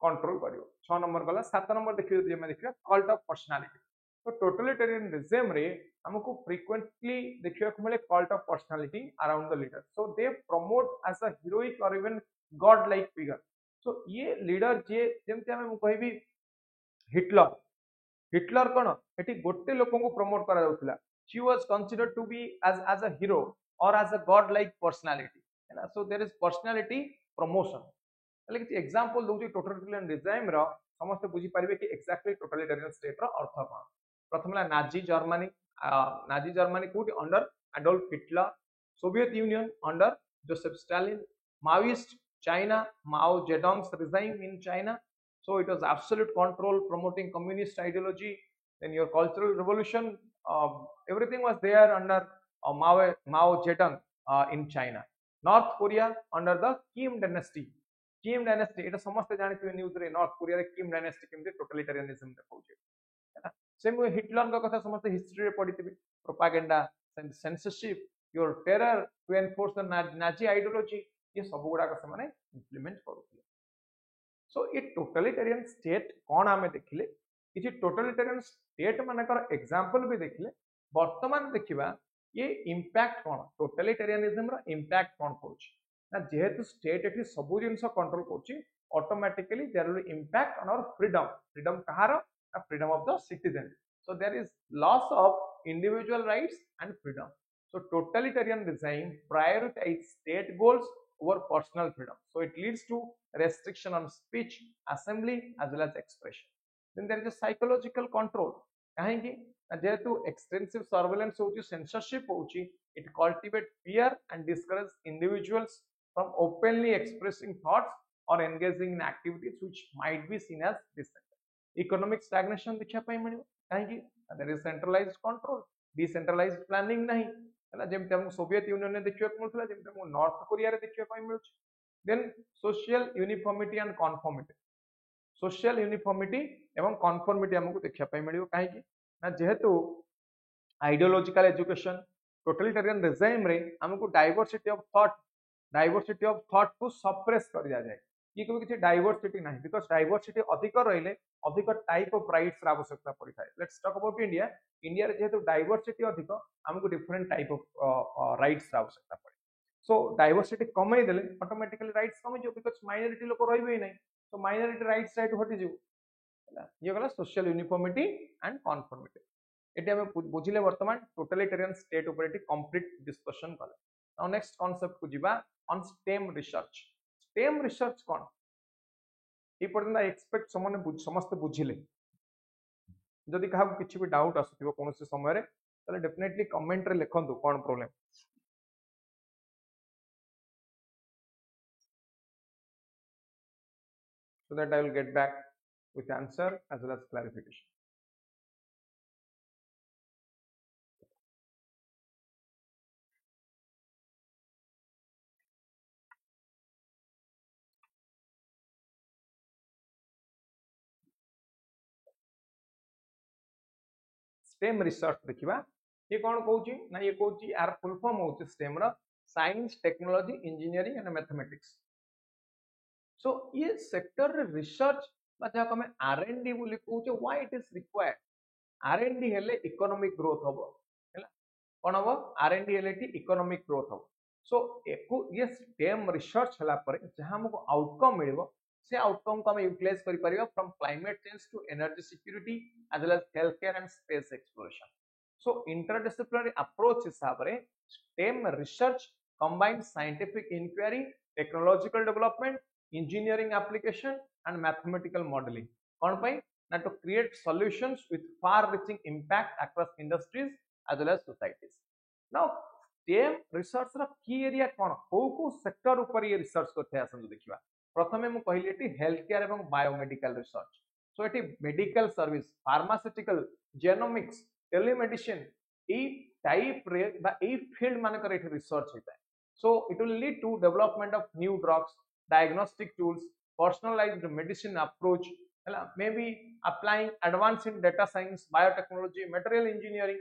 कंट्रोल करिवो 6 नंबर गला 7 नंबर देखियो जे मैं देखियो कल्ट ऑफ पर्सनालिटी तो टोटलिटेरियन रिजिम रे हमको फ्रीक्वेंटली देखियो को मिले cult of personality around the leader so they promote as a heroic और even god like figure so ये लीडर जे जेमते हम कहबी हिटलर हिटलर कौन एटी गोटे लोक को प्रमोट करा जाउतला she was considered to be as a hero और as a god like personality है so there is personality promotion એટલે કે एग्जांपल दउची टोटलिटेरियन रिजिम रो समस्त बुझी पारिबे कि एक्जेक्टली टोटलिटेरियन स्टेट रो अर्थ कोन प्रथम ला नाजी जर्मनी कोठी under Adolf Hitler Soviet Union under Joseph Stalin Maoist China, Mao Zedong's regime in China. So it was absolute control, promoting communist ideology. Then your cultural revolution, everything was there under Mao Zedong in China. North Korea under the Kim dynasty. Kim dynasty, it is समस्त जानते news रे north Korea रे किम dynasty केमते totalitarianism देखौजे है same Hitler का कथा समस्त history रे पढिथिबे propaganda censorship your terror to enforce the Nazi ideology ये सब गुड़ाक से इम्प्लीमेंट करुले सो ये टोटलिटेरियन स्टेट कौन आम देखिले किसी टोटलिटेरियन स्टेट मानकर एग्जांपल भी देखिले वर्तमान देखिबा ये इंपैक्ट कौन टोटलिटेरियनिज्म रो इंपैक्ट कौन करूची ना जेहेतु स्टेट एठी सब जिंस कंट्रोल करूची automatically there will impact on our freedom कहार freedom of the citizen so there is loss of individual rights and freedom so totalitarian regime prioritize state goals over personal freedom so it leads to restriction on speech assembly as well as expression then there is a psychological control kahinki jehetu extensive surveillance hochi censorship hochi it cultivates fear and discourages individuals from openly expressing thoughts or engaging in activities which might be seen as dissent economic stagnation देखिया पई मिलियो काहेकि there is centralized control decentralized planning नहीं है जेमते हमको Soviet union ने देखियो मिलथला जेमते हमको नॉर्थ कोरिया रे देखियो पई मिलुछ then social uniformity and conformity एवं कन्फर्मिटी हमको देखिया पई मिलियो काहे कि ना जेहेतु आइडियोलॉजिकल एजुकेशन टोटलिटेरियन रिजिम रे हमको डाइवर्सिटी ऑफ थॉट को सप्रेस कर दिया जाए ये कभी किसी डाइवर्सिटी नहीं बिकॉज डाइवर्सिटी अधिक रहिले अधिक टाइप ऑफ राइट्स आवश्यकता पड़ी था let's talk about India India रे जेहेतु डाइवर्सिटी अधिक हमको डिफरेंट टाइप ऑफ राइट्स आवश्यकता पड़े सो डाइवर्सिटी कमई देले ऑटोमेटिकली राइट्स कमई जो बिकॉज माइनॉरिटी लोक रहबे नहीं तो माइनॉरिटी राइट्स राइट हटि जिवो ये गला social uniformity and conformity eighty हम बुझिले वर्तमान टोटलिटेरियन स्टेट ऊपर एटी कंप्लीट डिस्कशन कले नाउ नेक्स्ट कांसेप्ट को जिबा ऑन स्टेम रिसर्च कौन ये पर्यंत एक्सपेक्ट समस्त बुझिले जदि कहा किसी भी डाउट आसुथिबो कोनोसी समय रे ताले डेफिनेटली कमेंट रे लिखंतु कोन problem so that I will get back with answer as well as clarification STEM research देखिबा ये कौन कहूची ना ये कहूची यार फुल फॉर्म होची स्टेम रो science technology engineering and mathematics so ये सेक्टर रे रिसर्च बा जहा को हमें R&D बोली कहूचे why it is required R&D हेले इकोनॉमिक ग्रोथ हबो हैला कोन हबो R&D हेले टी इकोनॉमिक ग्रोथ हबो सो एको ये स्टेम रिसर्च हला पर जहां हमको आउटकम मिलबो से आउटकम को हम यूटिलाइज करि परिबा from climate change to energy security as well as health care and space exploration so interdisciplinary approach हिसाब रे STEM research combine scientific inquiry technological development engineering application and mathematical modeling kon pai na to create solutions with far reaching impact across industries as well as societies now stem research ra key area kon ko sector upar ye research korthe asan dekhiba prathame mu kahili eti health care ebong biomedical research so eti medical service pharmaceutical genomics telemedicine ei type re ba ei field manakar eti research heta so it will lead to development of new drugs diagnostic tools, personalized medicine approach, maybe applying advance in data science, biotechnology, material engineering.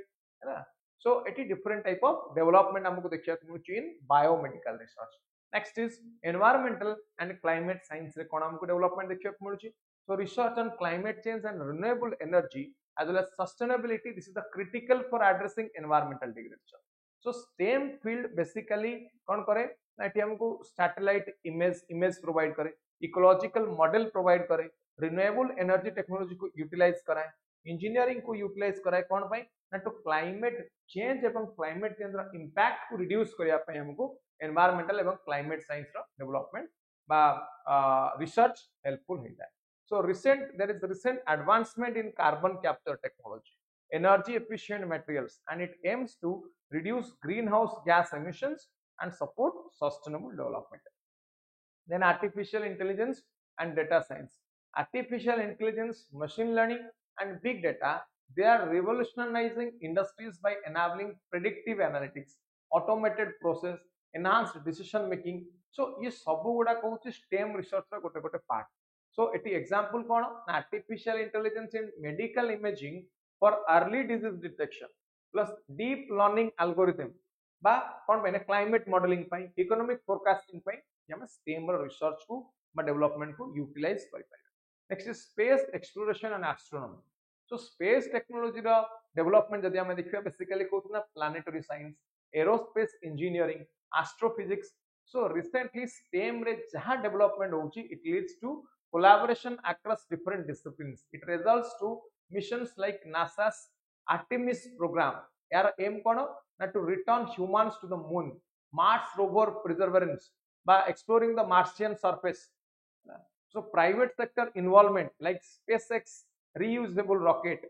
So it is different type of development हमको देखिए in biomedical research. Next is environmental and climate science रे कौन हमको development देखिए मिलुची. So research on climate change and renewable energy as well as sustainability. This is the critical for addressing environmental degradation. So STEM field basically कौन करे एटी हमको satellite image provide करे ecological model provide करे renewable energy technology को utilise कराए engineering को utilise कराए कौन पाई ना तो क्लाइमेट चेंज एवं क्लाइमेट चेंज रा इंपैक्ट को रिड्यूस करिया पई हमको एनवायरमेंटल एवं क्लाइमेट साइंस रा डेवलपमेंट बा रिसर्च हेल्पफुल होता है so there is recent advancement in carbon capture technology energy efficient materials and it aims to reduce greenhouse gas emissions and support sustainable development. Then artificial intelligence and data science. Artificial intelligence, machine learning and big data, they are revolutionizing industries by enabling predictive analytics, automated process, enhanced decision making. So ये सब गुड़ा कहूँ STEM research रा गोटे गोटे part. So eighty example कौन artificial intelligence in medical imaging for early disease detection plus deep learning algorithm बा कौन पे क्लाइमेट मॉडलिंग पाई इकोनॉमिक फोरकास्टिंग पाई हम स्टेम रिसर्च को बा डेवलपमेंट को यूटिलाइज करि पाई next is space exploration and astronomy so space technology रा डेवलपमेंट जदि हम देखिबा बेसिकली कहू ना planetary science aerospace engineering astrophysics so recently STEM रे जहां डेवलपमेंट होची it leads to collaboration across different disciplines it results to missions like NASA's Artemis program यार aim कोन ना to return humans to the moon Mars rover perseverance by exploring the Martian surface so private sector involvement like SpaceX reusable rocket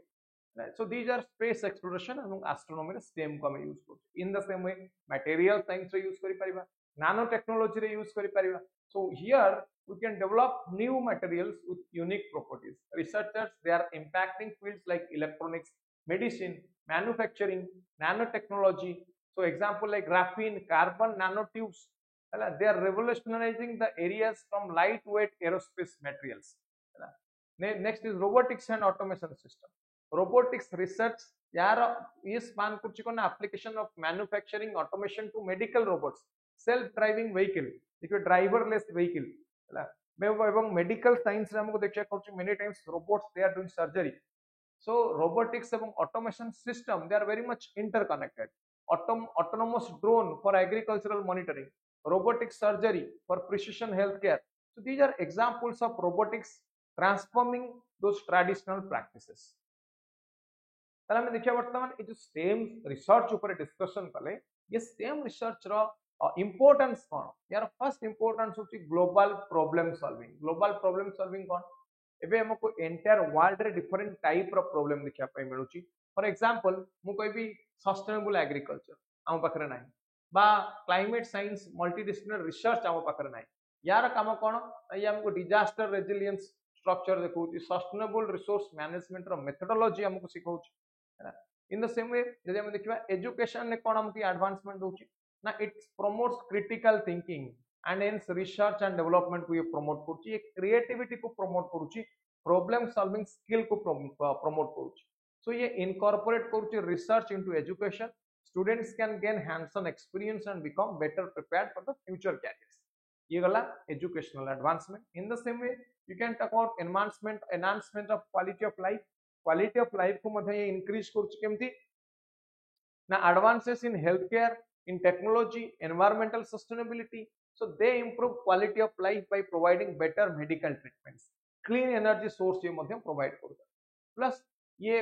so these are space exploration and astronomy STEM को हम use करते in the same way material science रे use करि परिबा nanotechnology रे use करि परिबा so here we can develop new materials with unique properties researchers they are impacting fields like electronics medicine manufacturing nanotechnology so example like graphene carbon nanotubes they are revolutionizing the areas from lightweight aerospace materials next is robotics and automation system robotics research यार ये span कुछ को ना application of manufacturing automation to medical robots self driving vehicle देखिए driverless vehicle एवं medical science हमको देखिए कौन many times robots they are doing surgery so robotics एवं automation system they are very much interconnected autonomous drone for agricultural monitoring robotic surgery for precision healthcare so these are examples of robotics transforming those traditional practices ताले हम देखिए वर्तमान ये जो stem research ऊपर discussion कले ये स्टेम रिसर्च रो importance कौन यार फर्स्ट इम्पोर्टेंस होची ग्लोबल प्रॉब्लम सॉल्विंग कौन एबे हमको एंटायर वर्ल्ड रे डिफरेंट टाइप रो प्रॉब्लम देखिया पई मिलुची फॉर एग्जांपल मु कहबी सस्टेनेबल एग्रीकल्चर हम पाखरे नाही बा क्लाइमेट साइंस मल्टीडिसिप्लिनरी रिसर्च हम पाखरे नाही यार काम कोन ये हमको डिजास्टर रेजिलियंस स्ट्रक्चर देखौची सस्टेनेबल रिसोर्स मैनेजमेंट रो मेथोडोलॉजी हमको सिखौची इन द सेम वे जदि हम देखिबा एजुकेशन ने कोन हमको एडवांसमेंट होची ना it promotes critical thinking and hence research and development को ये प्रमोट करूची एक क्रिएटिविटी को प्रमोट करूची प्रॉब्लम सॉल्विंग स्किल को प्रमोट करूची सो ये इनकॉर्पोरेट करूची research into education students can gain hands on experience and become better prepared for the future careers ये गला educational advancement. In the same way you can talk about enhancement of quality of life को मध्ये increase करूछ केमती ना advances in healthcare, in technology, environmental sustainability. So they improve quality of life by providing better medical treatments. Clean energy source ये मध्यम provide करता. Plus ये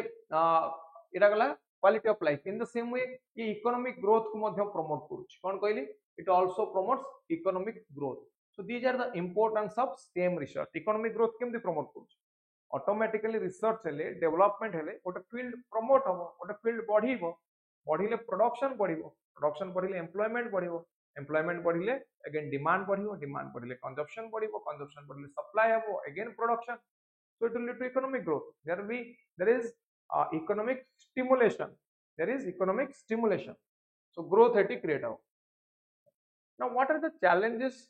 इरा गला quality of life. In the same way ये economic growth को मध्यम promote करूछ. कौन कहली? It also promotes economic growth. So these are the importance of STEM research. Economic growth केमती promote करूछ? Automatically research हेले, development हेले, गोटे field promote हबो, गोटे field बढ़ीबो. बढ़िले प्रोडक्शन बढ़िबो, प्रोडक्शन बढ़िले एम्प्लॉयमेंट बढ़िबो, एम्प्लॉयमेंट बढ़िले अगेन डिमांड बढ़िबो, डिमांड बढ़िले कंजप्शन बढ़िबो, कंजप्शन बढ़िले सप्लाई हबो, again production. So it will lead to economic growth. There is economic stimulation. There is economic stimulation. So growth है create हो. Now what are the challenges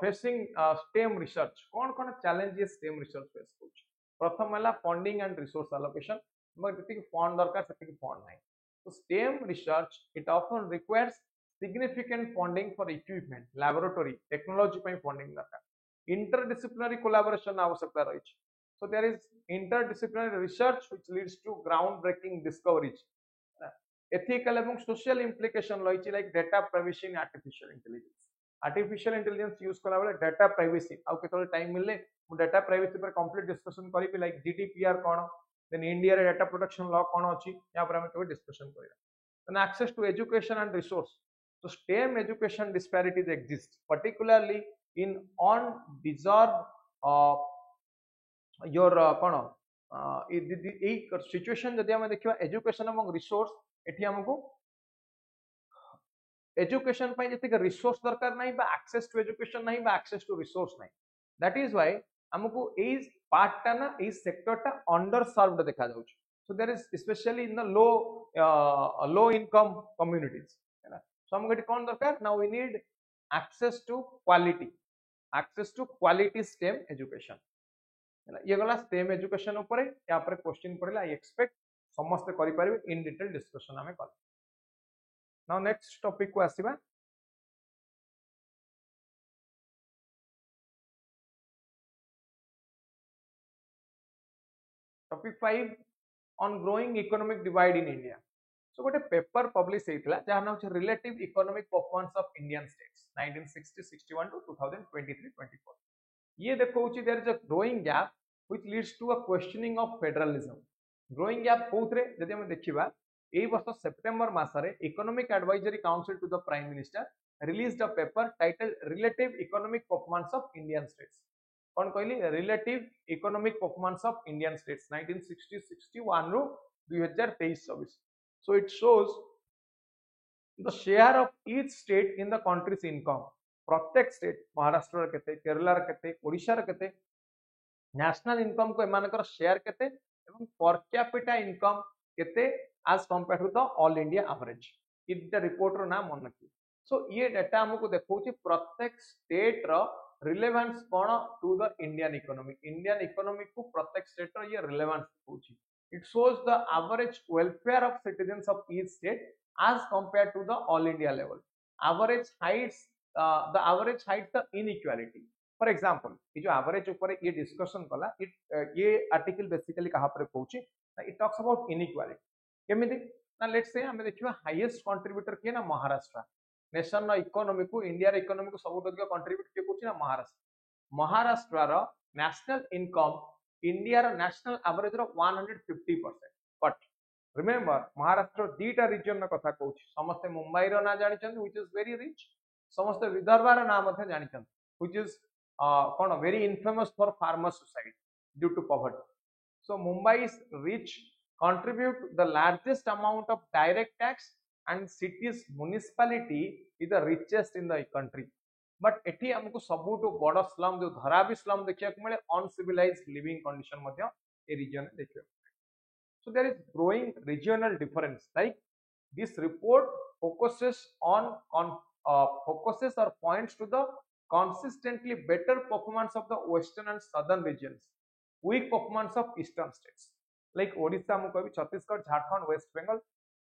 facing STEM research? कौन challenges STEM research face करूछ? प्रथम है funding and resource allocation. मगर जति fund दरकार सेति fund नहीं. So STEM research, it often requires significant funding for equipment, laboratory, technology ପାଇଁ funding ଦରକାର. Interdisciplinary collaboration आवश्यकता रही. So there is interdisciplinary research which leads to groundbreaking discoveries. Ethical and social implication रही like data privacy and artificial intelligence. Artificial intelligence use कला बेले data privacy. आउ केतले time मिलले मु data privacy पर complete discussion करिबि like GDPR कोन. Then India data protection law कौन अच्छी यहाँ पर हमें discussion करेगा. Then access to education and resource. So STEM education disparities exist, particularly in undeserved your कौन situation जदि हमें देखिवा education among resource एठी हमको education ପାଇଁ ଯେତିକି resource ଦରକାର ନାହିଁ ବା access to education ନାହିଁ ବା access to resource ନାହିଁ. That is why हमको एई पार्ट टा ना एई सेक्टर टा अंडर सर्व्ड देखा जाउछ. So there is especially in the low income communities है ना. So हमको एटी कोन दरकार now we need access to quality STEM education है ना. ये गला STEM education ऊपर या पर क्वेश्चन पड़िला आई एक्सपेक्ट समस्त करि परिबे इन डिटेल डिस्कशन हमें कर. Now next topic को आसीबा. Topic 5 on growing economic divide in India. So गोटे पेपर पब्लिश हेइतला जहार नाम छै relative economic performance of Indian states 1960-61 to 2023-24. ये देखौछि there is a growing gap which leads to a questioning of federalism. Growing gap कोथरे जदि हम देखिबा एई वर्ष सेप्टेम्बर मासरे economic advisory council to the prime minister released a paper titled relative economic performance of Indian states. कौन कहली relative economic performance of Indian states 1960-61 row 2023-24. So it shows the share of each state in the country's income. प्रत्येक state Maharashtra केते, केरला केते, ओडिशा केते, national income को एमानकर share केते एवं per capita income केते as compared to the all India average. It report रो नाम मन रखी. सो ये डाटा हमको देखौछि प्रत्येक स्टेट रो रिलेवेंस कोन टू द इंडियन इकोनॉमी को प्रत्येक स्टेट रो ये रिलेवेंस होछि. It shows the average welfare of citizens of each state as compared to the all India level. The average hides the inequality. For example, ये जो average ऊपर ये discussion कला, ये article basically कहाँ पर कहूछि, it talks about inequality. केमिति ना लेट्स से हमें देखिबा हाईएस्ट कंट्रीब्यूटर किए ना महाराष्ट्र. नेशन रो इकोनॉमी को इंडिया रो इकोनॉमी को सबुठ अधिक कंट्रीब्यूट के कुछ ना महाराष्ट्र रो नेशनल इनकम इंडिया रो नेशनल एवरेज रो 150%. बट रिमेंबर महाराष्ट्र दीटा रीजन रो कथा कहूछ. समस्त मुंबई रो ना जानि छन व्हिच इज वेरी रिच. समस्त विदर्भ रो नाम मध्ये जानि छन व्हिच इज कोन very infamous for farmer society due to poverty. So Mumbai is rich, contribute the largest amount of direct tax, and cities municipality is the richest in the country. But एठी हमको सबुटो बड़ slum जो Dharavi slum देखिया को मिले uncivilised living condition मध्ये ए reason देखियो. So there is growing regional difference. Like this report focuses or points to the consistently better performance of the western and southern regions, weak performance of eastern states. Like Odisha, Chhattisgarh, Jharkhand, West Bengal,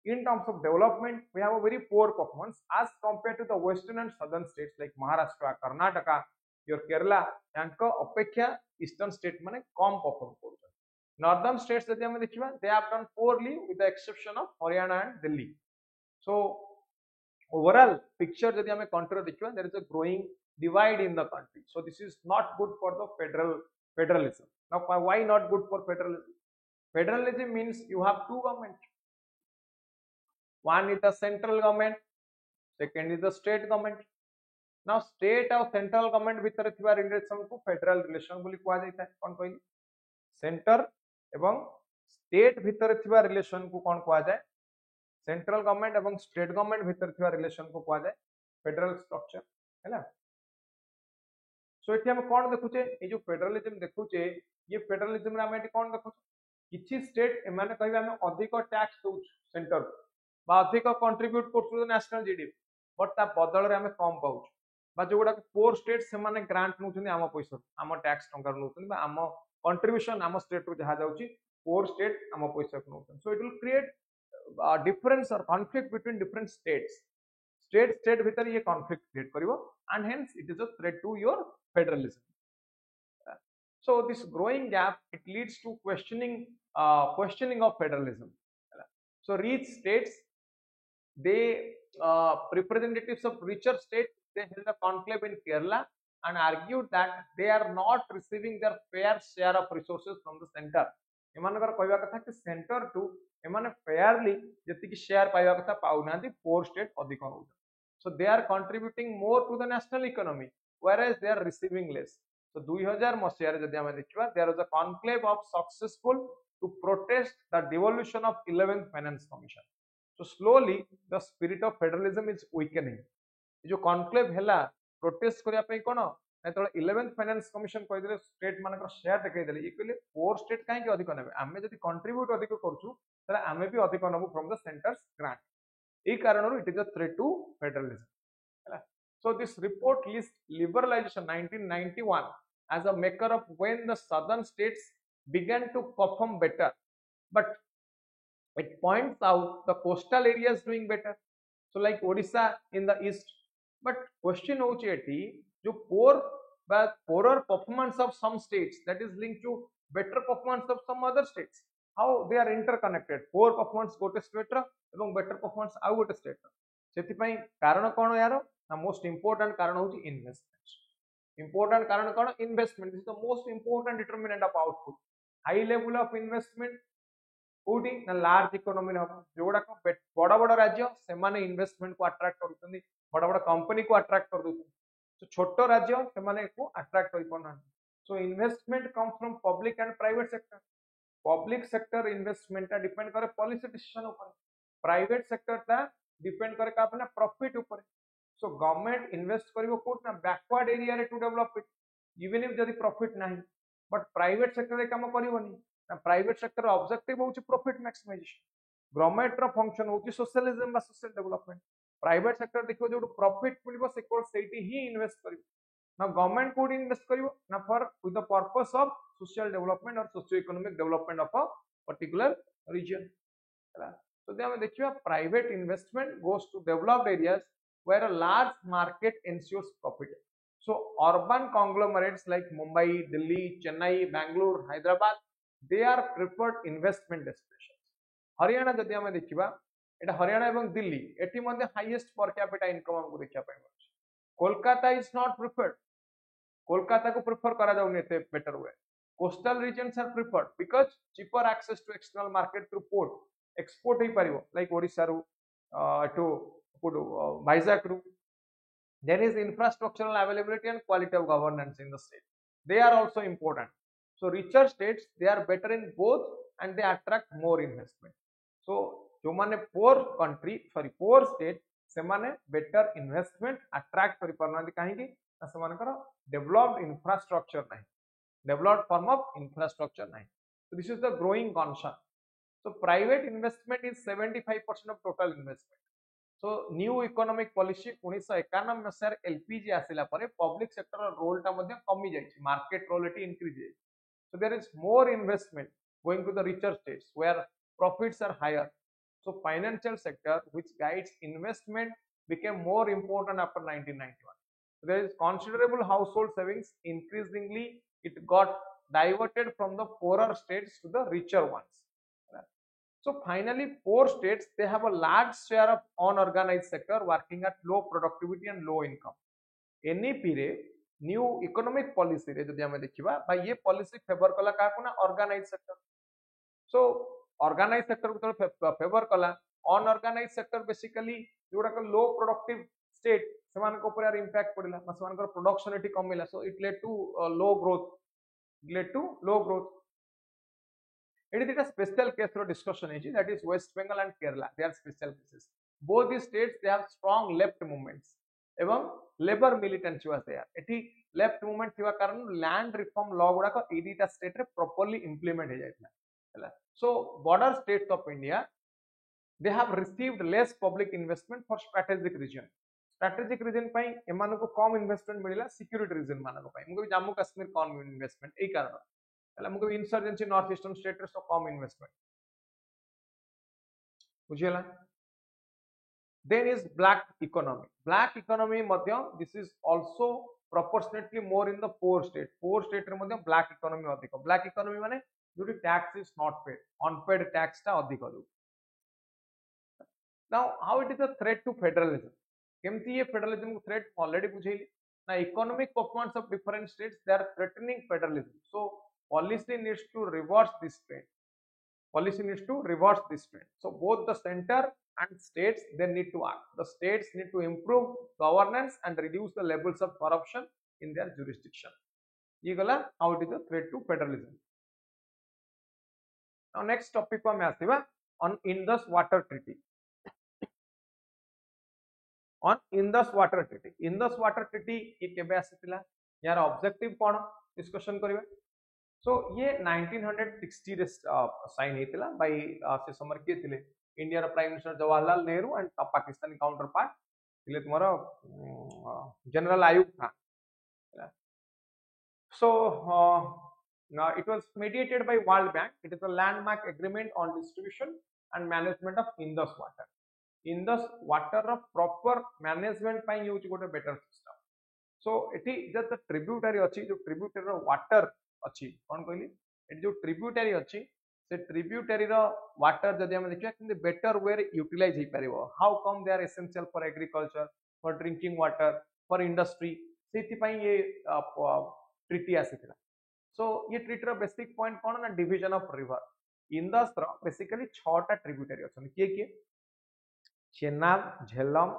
in terms of development we have a very poor performance as compared to the western and southern states like Maharashtra, Karnataka, your Kerala yanko अपेक्षा eastern state माने कम perform करूछन. Northern states जदि हमें देखिबा they have done poorly with the exception of Haryana and Delhi. So overall picture जदि हमें country देखिबा there is a growing divide in the country. So this is not good for the federalism. Now why not good for federalism? Federalism means you have two governments. One is the central government, second is the state government. Now state और central government भितर थिबा relation को federal relation बोली कुआ जाय था. कोन कहली centre एवं स्टेट भितर थिबा रिलेशन को कोन कुआ जाय सेंट्रल गवर्नमेंट एवं स्टेट गवर्नमेंट भितर थिबा रिलेशन को कुआ जाय फेडरल स्ट्रक्चर हैला. सो एठी हम कोन देखुचे ए जो फेडरलिज्म देखुचे ये फेडरलिज्म रे हम एठी कोन देखुचे किछि स्टेट एमाने कहबे हम अधिक टैक्स दउ सेंटर बा अधिक कंट्रीब्यूट करछु नेशनल जीडीपी बट ता बदल रे हम कम पाउछु बा जो गुडा पोर स्टेट से माने ग्रांट नउछन आम पैसा आम टैक्स टंकार नउछन बा आम कंट्रीब्यूशन आम स्टेट रो जहा जाउची पोर स्टेट आम पैसा नउछन. So it will create difference or conflict between different states. State भितर ये conflict create करिवो and hence it is a threat to your federalism. So this growing gap it leads to questioning of federalism. So rich states they representatives of richer states they held a conclave in Kerala and argued that they are not receiving their fair share of resources from the center. एमानकर कहवा कथा कि centre to एमाने Fairlie जति कि share पाइबा कथा पाउनांती poor state अधिक होउछ. So they are contributing more to the national economy whereas they are receiving less. So 2000 मसिया रे जदि हम देखिबा there was a conclave of successful to protest the devolution of 11th finance commission. So slowly the spirit of federalism is weakening. जो conclave हैला protest करिया पई कोन नेतळ 11th finance commission कहि देले स्टेट मानकर शेयर देखै देले ये कहले पोर स्टेट काहे कि अधिक नेबे आमे जदि कंट्रीब्यूट अधिक करछु तले आमे भी अधिक नबु फ्रॉम द सेंटर्स ग्रांट ए कारणरो it is a threat to federalism हैला. So this report list liberalisation 1991 as a maker of when the southern states began to perform better but it points out the coastal areas doing better. So like Odisha in the east but question होची eighty जो poorer performance of some states that is linked to better performance of some other states. How they are interconnected. Poor performance गोटे state रो एवं better performance आउ गोटे state रो. सेति पई कारण कोन यारो ना मोस्ट इंपोर्टेंट कारण होची इन्वेस्टमेंट. इंपोर्टेंट कारण कोन investment is the most important determinant of output. High level of investment कोडी ना लार्ज इकोनॉमी रे हम जोडा को बड़ा बड़ा राज्य से माने इन्वेस्टमेंट को अट्रैक्ट करउछन बड़ा बड़ा कंपनी को अट्रैक्ट कर दउछन. So छोटो राज्य से माने को अट्रैक्ट करि पना. So investment comes from public and private sector. Public sector investment ता डिपेंड करे पॉलिसी डिसीजन ऊपर. प्राइवेट सेक्टर ता डिपेंड करे का अपना प्रॉफिट ऊपर. So गवर्नमेंट इन्वेस्ट करिवो कोट ना बैकवर्ड एरिया रे to develop it even if जदी प्रॉफिट नाही बट प्राइवेट सेक्टर रे काम करिवोनी ना प्राइवेट सेक्टर ऑब्जेक्टिव होची प्रॉफिट मैक्सिमाइजेशन. गवर्नमेंट रो फंक्शन होची सोशलिज्म बा सोशल डेवलपमेंट. प्राइवेट सेक्टर देखो जो प्रॉफिट मिलिबो से कोड सेठी ही इन्वेस्ट करिवो ना गवर्नमेंट कोड इन्वेस्ट करिवो ना for with the purpose of social development और socio economic development of a particular region. So they have देखियो private investment goes to developed areas where a large market ensures profit. So urban conglomerates like Mumbai, Delhi, Chennai, Bangalore, Hyderabad they are preferred investment destinations. Haryana जदि हम देखिबा एटा हरियाणा एवं दिल्ली एटी मध्ये highest per capita income हमको देखिया पाइ अछि. Kolkata is not preferred. Kolkata को प्रिफर करा जाउनी एते better way. Coastal regions are preferred because cheaper access to external market through port export हे परिबो लाइक ओडिसा रु to Vizag ru. There is infrastructural availability and quality of governance in the state. They are also important. So richer states they are better in both and they attract more investment. So जो माने poor country sorry poor state से माने better investment attract करि परनांती काहे कि से मानकर developed infrastructure नहीं developed form of infrastructure नहीं. So this is the growing concern. So private investment is 75% of total investment. So new economic policy 1991 मसिया एलपीजी आसिला परे पब्लिक सेक्टर रोल टा मध्ये कमी जायछि मार्केट रोलिटी इंक्रीज जायछि. So there is more investment going to the richer states where profits are higher. So financial sector, which guides investment, became more important after 1991. There is considerable household savings. Increasingly, it got diverted from the poorer states to the richer ones. So finally, poor states, they have a large share of unorganized sector working at low productivity and low income. NEP रे new economic policy रे जदि हमें देखिबा बा ये policy favour कला काकू ना organise sector. So organise sector को फेवर कला. अनऑर्गेनाइज सेक्टर बेसिकली जोडा को लो प्रोडक्टिव स्टेट सेमान को ऊपर इंपैक्ट पड़िला सेमान को प्रोडक्शनलिटी कमिला. So it led to low growth. It is a special case for discussion, that is West Bengal and Kerala. They are special cases. Both these states, they have strong left movements. Even labor militancy was there. It left movement थिवा कारण land reform law गुड़ा को एडिटा state रे properly implement हो जाएगा. So border states of India, they have received less public investment for strategic region. Strategic region पाई एमानो को कम investment मिलेला security region मानो को पाई. मुझे जम्मू कश्मीर कम investment एक कारण. मुझे insurgency north eastern state रे so come investment. बुझियला. Then is black economy. Black economy madhya, this is also proportionately more in the poor state. Poor state रे madhya black economy अधिक. Black economy माने जो tax is not paid, unpaid tax टा अधिक हो. Now how it is a threat to federalism? केमती ये federalism को threat already बुझेली. Now economic performance of different states, they are threatening federalism. So policy needs to reverse this trend. So both the center and states, they need to act. The states need to improve governance and reduce the levels of corruption in their jurisdiction. ये गला how it is a threat to federalism. Now next topic को हमें आसीबा on Indus Water Treaty. On Indus Water Treaty. Indus Water Treaty ये केबे आसीतिला? यार objective कोन discussion करिवे. सो ये 1960 रे साइन हेतिला बाय से समर के थिले इंडिया रा prime minister Jawaharlal Nehru and Pakistani counter part थिले तुम्हारा जनरल आयुब था. So now it was mediated by World Bank. It is a landmark agreement on distribution and management of Indus water. Indus water of proper management pi use गोटे better system. So इति just the tributary अछि जो tributary रो water अछि कोन कहली eight जो tributary अछि से tributary रो water जदि हम देखिया कि बेटर वे यूटिलाइज हे परिबो. How come they are essential for agriculture, for drinking water, for industry. सेति पई ये ट्रीटी आसीथिला. सो ये ट्रीटी रो बेसिक पॉइंट कोन ना डिवीजन ऑफ रिवर. इंडस रो बेसिकली 6 टा ट्रिब्यूटरी अछन. के चेनाब, झेलम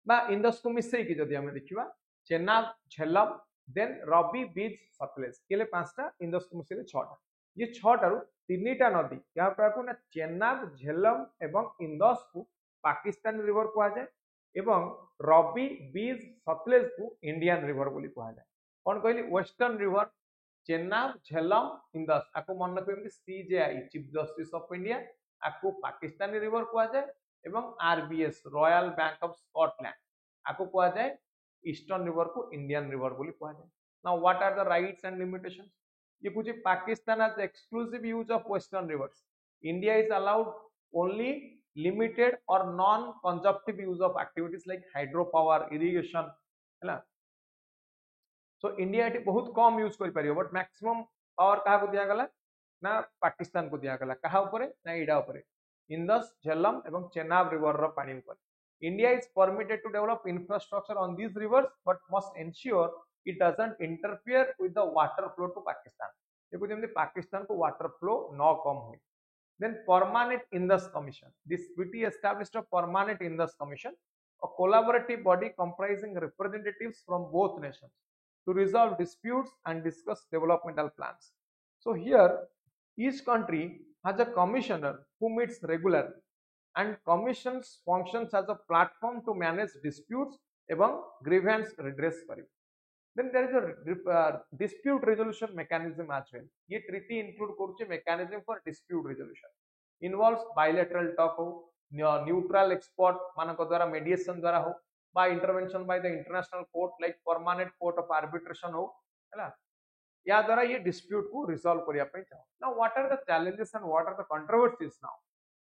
बा इंडस को मिसई कि जदि हम देखिबा चेनाब, झेलम, देन रवि, बीज, सतलेज केले पांचटा इंडस को मिसई 6टा. ये 6टा रु 3टा नदी क्या पाकू ना चेनाब, झेलम एवं इंडस को पाकिस्तान रिवर को आ जाए एवं रवि, बीज, सतलेज को इंडियन रिवर बोली को आ जाए. कोन कहली वेस्टर्न रिवर चेनाब, झेलम, इंडस आको मन रखबे एमती CJI chief justice of India आको पाकिस्तानी रिवर को आ जाए एवं RBS royal bank of Scotland आको को आ जाए ईस्टर्न रिवर को इंडियन रिवर बोली कहा जाए. Now what are the rights and limitations. ये पूछे Pakistan has exclusive use of western rivers. India is allowed only limited और non consumptive use of activities like hydro power, irrigation हैला. So India eighty बहुत कम use कर परियो but maximum power कहा को दिया गला ना पाकिस्तान को दिया गला. कहा ऊपर ना इडा ऊपर इंडस, झेलम एवं चेनाब रिवर रो पानी ऊपर. India is permitted to develop infrastructure on these rivers, but must ensure it doesn't interfere with the water flow to Pakistan. देखो जब पाकिस्तान को water flow न कम हुई. Then permanent Indus Commission. This treaty established a permanent Indus Commission, a collaborative body comprising representatives from both nations to resolve disputes and discuss developmental plans. So here, each country has a commissioner who meets regularly. And commissions functions as a platform to manage disputes एवं grievance redress करियो. Then there is a dispute resolution mechanism as well. ये treaty include करूचे mechanism for dispute resolution. Involves bilateral talk हो, neutral expert मानक द्वारा mediation द्वारा हो, by intervention by the international court like permanent court of arbitration हो, है ना. या द्वारा ये dispute को resolve करिया पे चाहो. Now what are the challenges and what are the controversies now?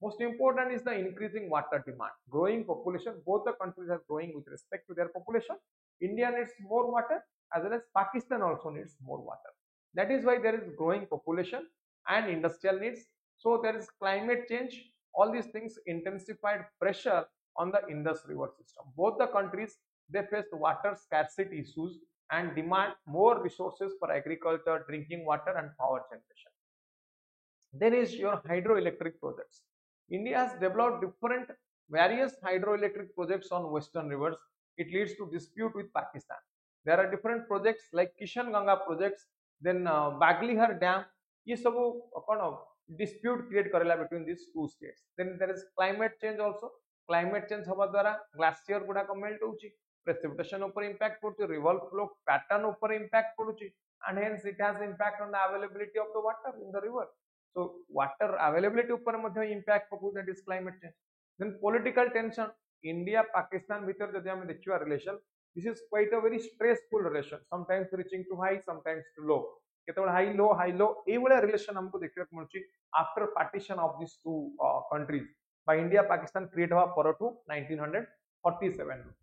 Most important is the increasing water demand. Growing population, both the countries are growing with respect to their population. India needs more water as well as Pakistan also needs more water. That is why there is growing population and industrial needs. So there is climate change. All these things intensified pressure on the Indus River system. Both the countries, they faced water scarcity issues and demand more resources for agriculture, drinking water and power generation. Then is your hydroelectric projects. India has developed different various hydroelectric projects on western rivers. It leads to dispute with Pakistan. There are different projects like Kishan Ganga projects, then Baglihar Dam. ये सब कौन dispute create करेला between these two states. Then there is climate change also. Climate change हवा द्वारा glacier गुड़ाक melt होची, precipitation ऊपर impact पड़ुची, river flow pattern ऊपर impact पड़ुची, and hence it has impact on the availability of the water in the river. So water availability ऊपर मध्य impact पकड़ू, that is climate change. Then political tension. India Pakistan भीतर जब हम देखिवा relation, this is quite a very stressful relation. Sometimes reaching to high, sometimes to low. केतବେଳେ high low ए वाला relation हमको देखिवा को मिलची after partition of these two countries by India Pakistan create हुआ पर to 1947.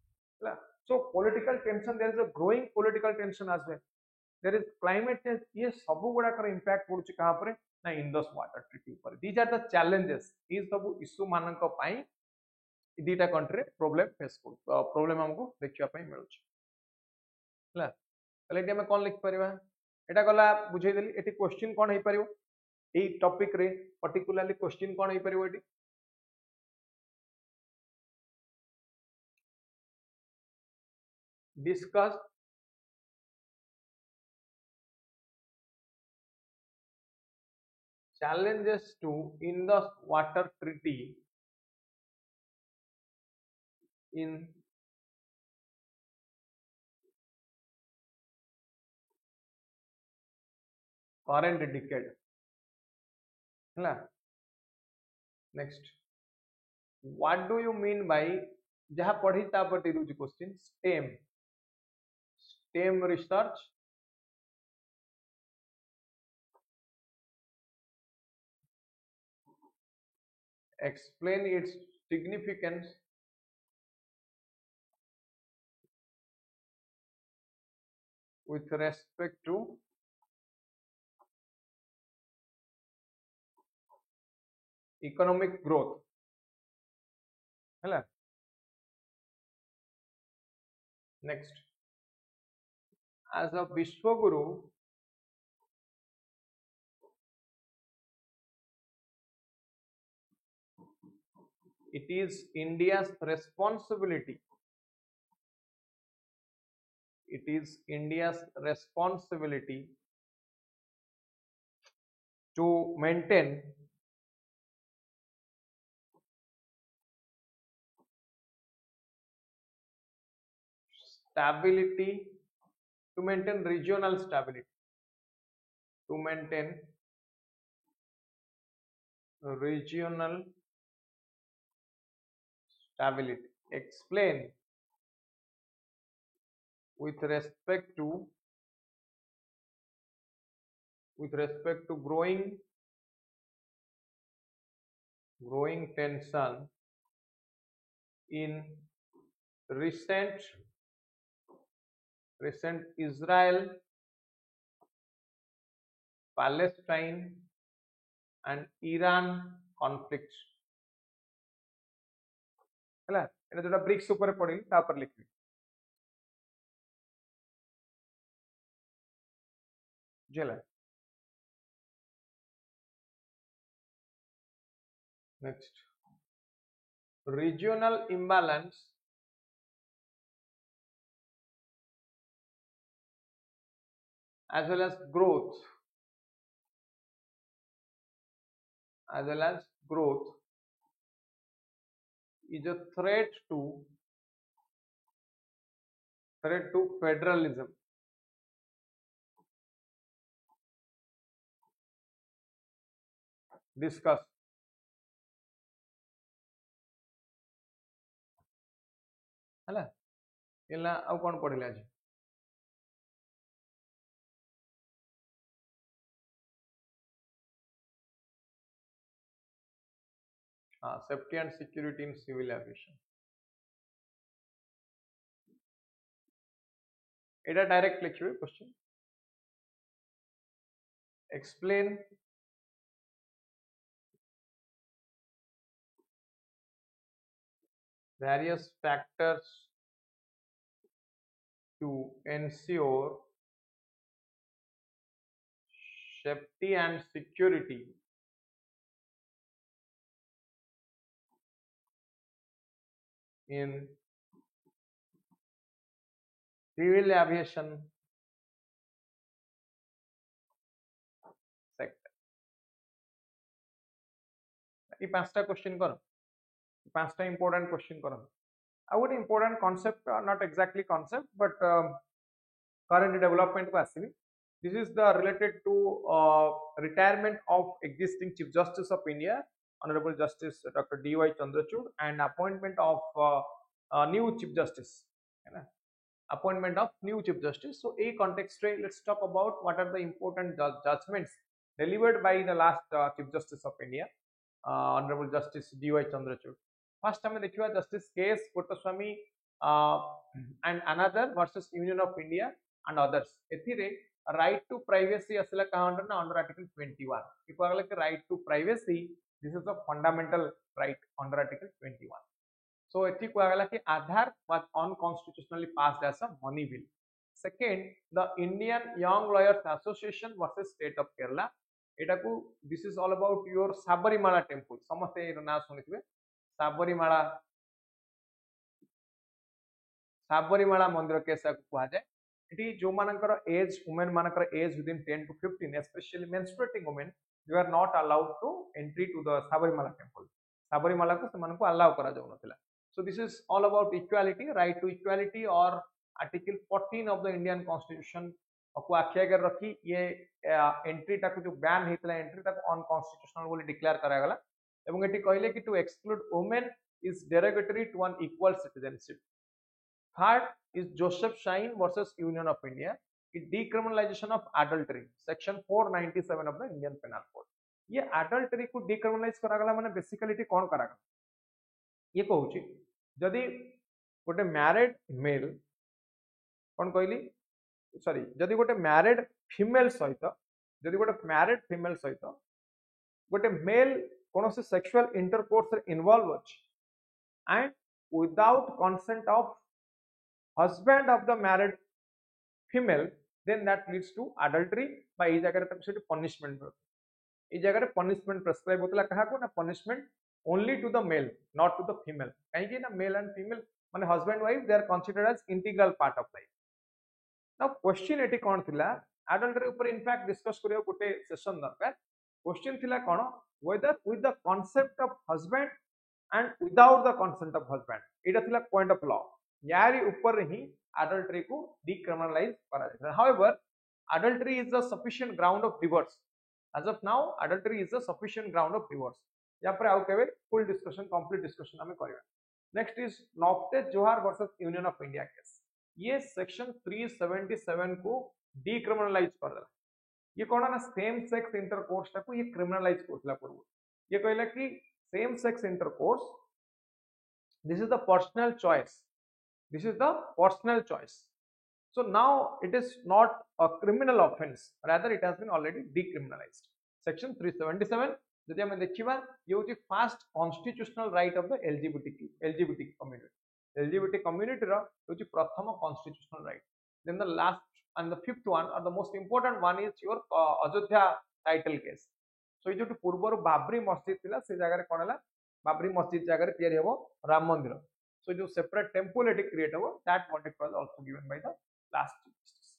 So political tension, there is a growing political tension as well. There is climate change. ये सब गुड़ा कर impact पड़ुची कहाँ पर ना Indus water treaty ऊपर. These are the challenges. ये सब issue मानक पाई दीटा कंट्री प्रॉब्लम फेस कर प्रॉब्लम हमको देखिया पाई मिलुची. हला तले एटी हम कोन लिख परिबा एटा गला बुझै देली. एटी क्वेश्चन कोन होई परिबो ए टॉपिक रे पर्टिकुलरली क्वेश्चन कोन होई परिबो एटी discuss challenges to Indus water treaty in current decade. हला next what do you mean by जहाँ पढ़ी तापर दे दूची question STEM research explain its significance with respect to economic growth. Hello. Next, as a Vishwaguru, it is India's responsibility. It is India's responsibility to maintain stability, to maintain regional stability, to maintain regional stability. Explain with respect to growing tension in recent Israel Palestine and Iran conflicts. ହେଲା ଏଟା जोटा BRICS ऊपर पढी तापर लिखबी जेला. Next, regional imbalance as well as growth is a threat to federalism. Discuss. ହେଲା एला आ कोन पढिला अछि safety and security in civil aviation. এটা ডাইরেক্ট লিখবে question. explain various factors to ensure safety and security in civil aviation sector. ये पांचटा question करो, पांचटा important question करो। आ गोटे important concept, not exactly concept but current development को आसीबी। This is the related to retirement of existing chief justice of India honourable justice doctor D Y. Chandrachud and appointment of new chief justice, है ना, appointment of new chief justice. So a context ray, let's talk about what are the important judgments delivered by the last chief justice of India, honorable justice D.Y. Chandrachud. First time देखिवा justice case Puttaswamy and another versus Union of India and others. एथिरे right to privacy असला कहाँ under ना under article 21. Eco अगला के right to privacy, this is a fundamental right under article 21. So एथि कहला कि Aadhaar was unconstitutionally passed as a money bill. Second, the Indian Young Lawyers Association versus State of Kerala. एटा को this is all about your Sabarimala temple. समस्ते ए ना सुनिथिबे साबरीमाला मंदिर case को कहा जाए। इटी जो मानकर एज वुमेन मानकर as within 10 to 15 especially menstruating women, you are not allowed to entry to the Sabarimala temple. Sabarimala को सेमान को अलाउ करा जाउ नथिला। So this is all about equality, right to equality, और article 14 of the Indian Constitution को आखिया कर रखी ये एंट्री टाक जो बैन हेतला एंट्री टाक अनकॉन्स्टिट्यूशनल बोली डिक्लेयर करा गला। एवं एटी कहले कि to exclude women is derogatory to an equal citizenship. Third is Joseph Shine versus Union of India, it decriminalization of adultery, section 497 of the Indian Penal Code. ये adultery को decriminalize करा गला माने बेसिकली कौन करा गला ये कहूची जदि गोटे मैरिड मेल कौन कहली सॉरी जदि गोटे मैरिड फीमेल सहित जदि गोटे मैरिड फीमेल सहित गोटे मेल कौन से सेक्सुअल इंटरकोर्स इन्वॉल्व अछि and without consent of husband of the married female then that leads to adultery by ई जगह तक सेठी पनिशमेंट ई जगह पनिशमेंट प्रेस्क्राइब होतला कहा को ना punishment only to the male, not to the female. कहीं ना male and female माने husband wife they are considered as integral part of life. Now question eighty कौन थिला adultery ऊपर in fact discuss करियो गोटे सेशन दरकार। question थिला कौन whether with the concept of husband and without the consent of husband, एटा थिला point of law। यारी ऊपर ही adultery को decriminalize करा जाए। However, adultery is a sufficient ground of divorce. As of now, adultery is a sufficient ground of divorce. या पर आउ केवे फुल डिस्कशन कंप्लीट डिस्कशन हमें करबा। नेक्स्ट इज नवतेज जोहार versus union of India case. ये सेक्शन 377 को डीक्रिमिनलाइज कर देला। ये कोन ना सेम सेक्स इंटरकोर्स टा को ये क्रिमिनलाइज करथला पूर्व। ये कहला कि same sex intercourse this is the personal choice, this is the personal choice. So now it is not a criminal offense, rather it has been already decriminalized. Section 377 जदि हमें देखिबा ये होची first constitutional right of the LGBT community रो होची प्रथम constitutional right. Then the last and the fifth one और the most important one is your Ayodhya title case. So जो पूर्वर बाबरी मस्जिद थिला से जगह रे कोनला बाबरी मस्जिद जगह रे तयारी हेबो राम मंदिर। सो जो सेपरेट टेम्पल एटी क्रिएट हेबो that verdict was also given by the last chief justice.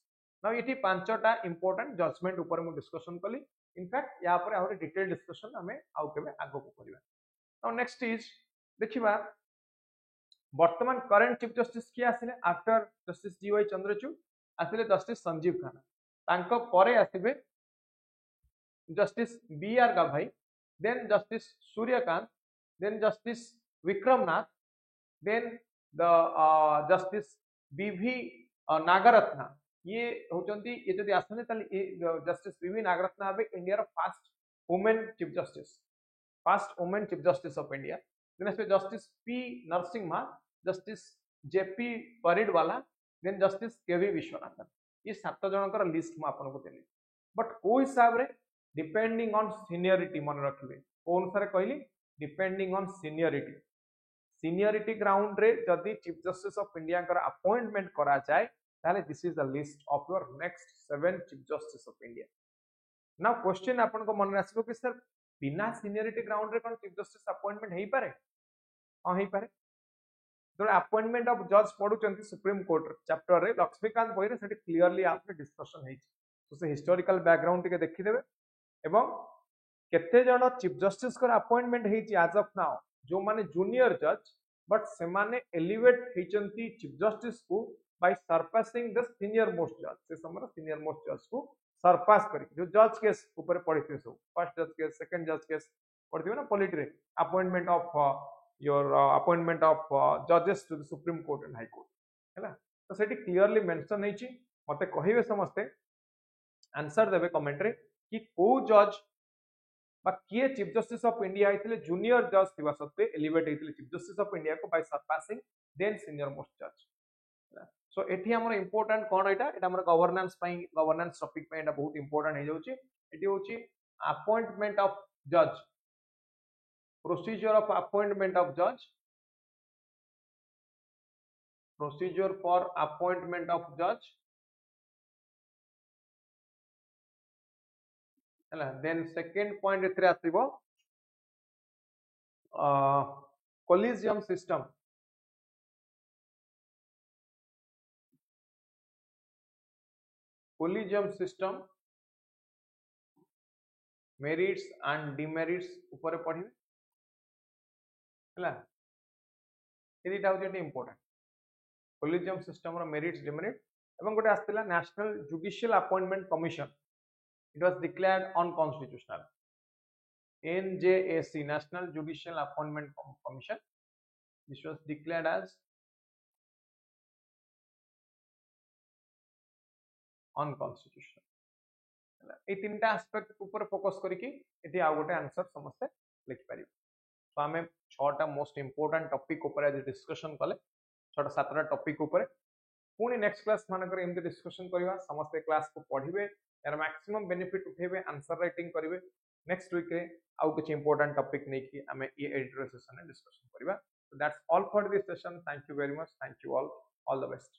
Now इटी पांचटा इंपोर्टेंट जजमेंट ऊपर मु डिस्कशन कली। इनफैक्ट या पर आउरे डिटेल डिस्कशन हमें आउ केबे आगो को करिवा। नाउ नेक्स्ट इज देखिबा वर्तमान करंट चीफ जस्टिस किया आसिले आफ्टर जस्टिस डी.वाई. चंद्रचूड़ आसिले जस्टिस संजीव खाना, तांको परे आसिबे justice B R. Gavai, then justice Suryakant, then justice Vikram Nath, then the justice B V. Nagarathna. ये होचंती ये जदि आसने ताले जस्टिस बी.वी. नागरत्ना हबे इंडिया रो first women chief justice. first woman chief justice of India, then asbe justice P Narasimha, justice JP Paridwala, then justice KV Vishwanathan. ये 7 जनकर list मु आपन को देली, बट को हिसाब रे डिपेंडिंग ऑन सीनियरिटी मन रखिबे को अनुसार कहली depending on seniority seniority ground रे जदि चीफ जस्टिस ऑफ इंडिया कर अपॉइंटमेंट करा जाए ताले this is the list of your next 7 chief justice of India. Now question आपन को मन आसीबो कि सर बिना सीनियरिटी ग्राउंड रे कोन चीफ जस्टिस अपॉइंटमेंट हेई पारे? हां हेई पारे. तो अपॉइंटमेंट ऑफ जज पढुचंती सुप्रीम कोर्ट चैप्टर रे लक्ष्मीकांत बही रे सेठी क्लियरली आपने डिस्कशन हेई. तो से हिस्टोरिकल बैकग्राउंड टिके देखि देबे एवं केते जण चीफ जस्टिस कर अपॉइंटमेंट हेई एज ऑफ नाउ जो माने जूनियर जज बट से माने एलिवेट हेचंती चीफ जस्टिस को by surpassing the senior most जज से समर सीनियर मोस्ट जज को सरपास करी जो जज केस ऊपर पढ़िथे सब फर्स्ट जज केस सेकंड जज केस पढ़िथे ना पॉलिटी रे appointment of your appointment of जजेस to the supreme court and high court हैला. तो सेठी क्लियरली मेंशन हेची मते कहिबे समस्ते आंसर देबे कमेंट रे कि को जज बा किए चीफ जस्टिस ऑफ इंडिया आइथिले जूनियर जज थिबा सत्ते एलिवेट हेतिले चीफ जस्टिस ऑफ इंडिया को by surpassing then senior most जज. सो एठी हमर इंपोर्टेंट कोन एटा हमर गवर्नेंस टॉपिक पे एटा बहुत इंपोर्टेंट हे जाउची. एठी होची अपॉइंटमेंट ऑफ जज, प्रोसीजर ऑफ अपॉइंटमेंट ऑफ जज, प्रोसीजर फॉर अपॉइंटमेंट ऑफ जज हैला. Then second point एथरे आसीबो collegium system, collegium system merits and demerits ऊपर पढ़िबे हैला. एदिटा होचे इंपोर्टेंट कोलिजियम सिस्टम रो मेरिट्स डिमेरिट एवं गोटे आस्तिला national judicial appointment commission. It was declared unconstitutional. NJAC, National Judicial Appointment Commission. This was declared as unconstitutional. ये तीनटा aspect ऊपर focus करिकि एठी आ गोटे आंसर समस्त लिखि पारिबे. तो हमें 6टा मोस्ट इंपोर्टेंट टॉपिक ऊपर आज डिस्कशन कले 6टा 7टा टॉपिक ऊपर पुणी नेक्स्ट क्लास मानकर एमती डिस्कशन करबा. समस्त क्लास को पढ़िबे यार मैक्सिमम बेनिफिट उठेबे आंसर राइटिंग करिवे. नेक्स्ट वीक रे आउ कुछ इंपोर्टेंट टॉपिक नै कि हमें ये एडिटोरियल सेशन में डिस्कशन करबा. So that's all for this session. Thank you very much. Thank you all. All the best.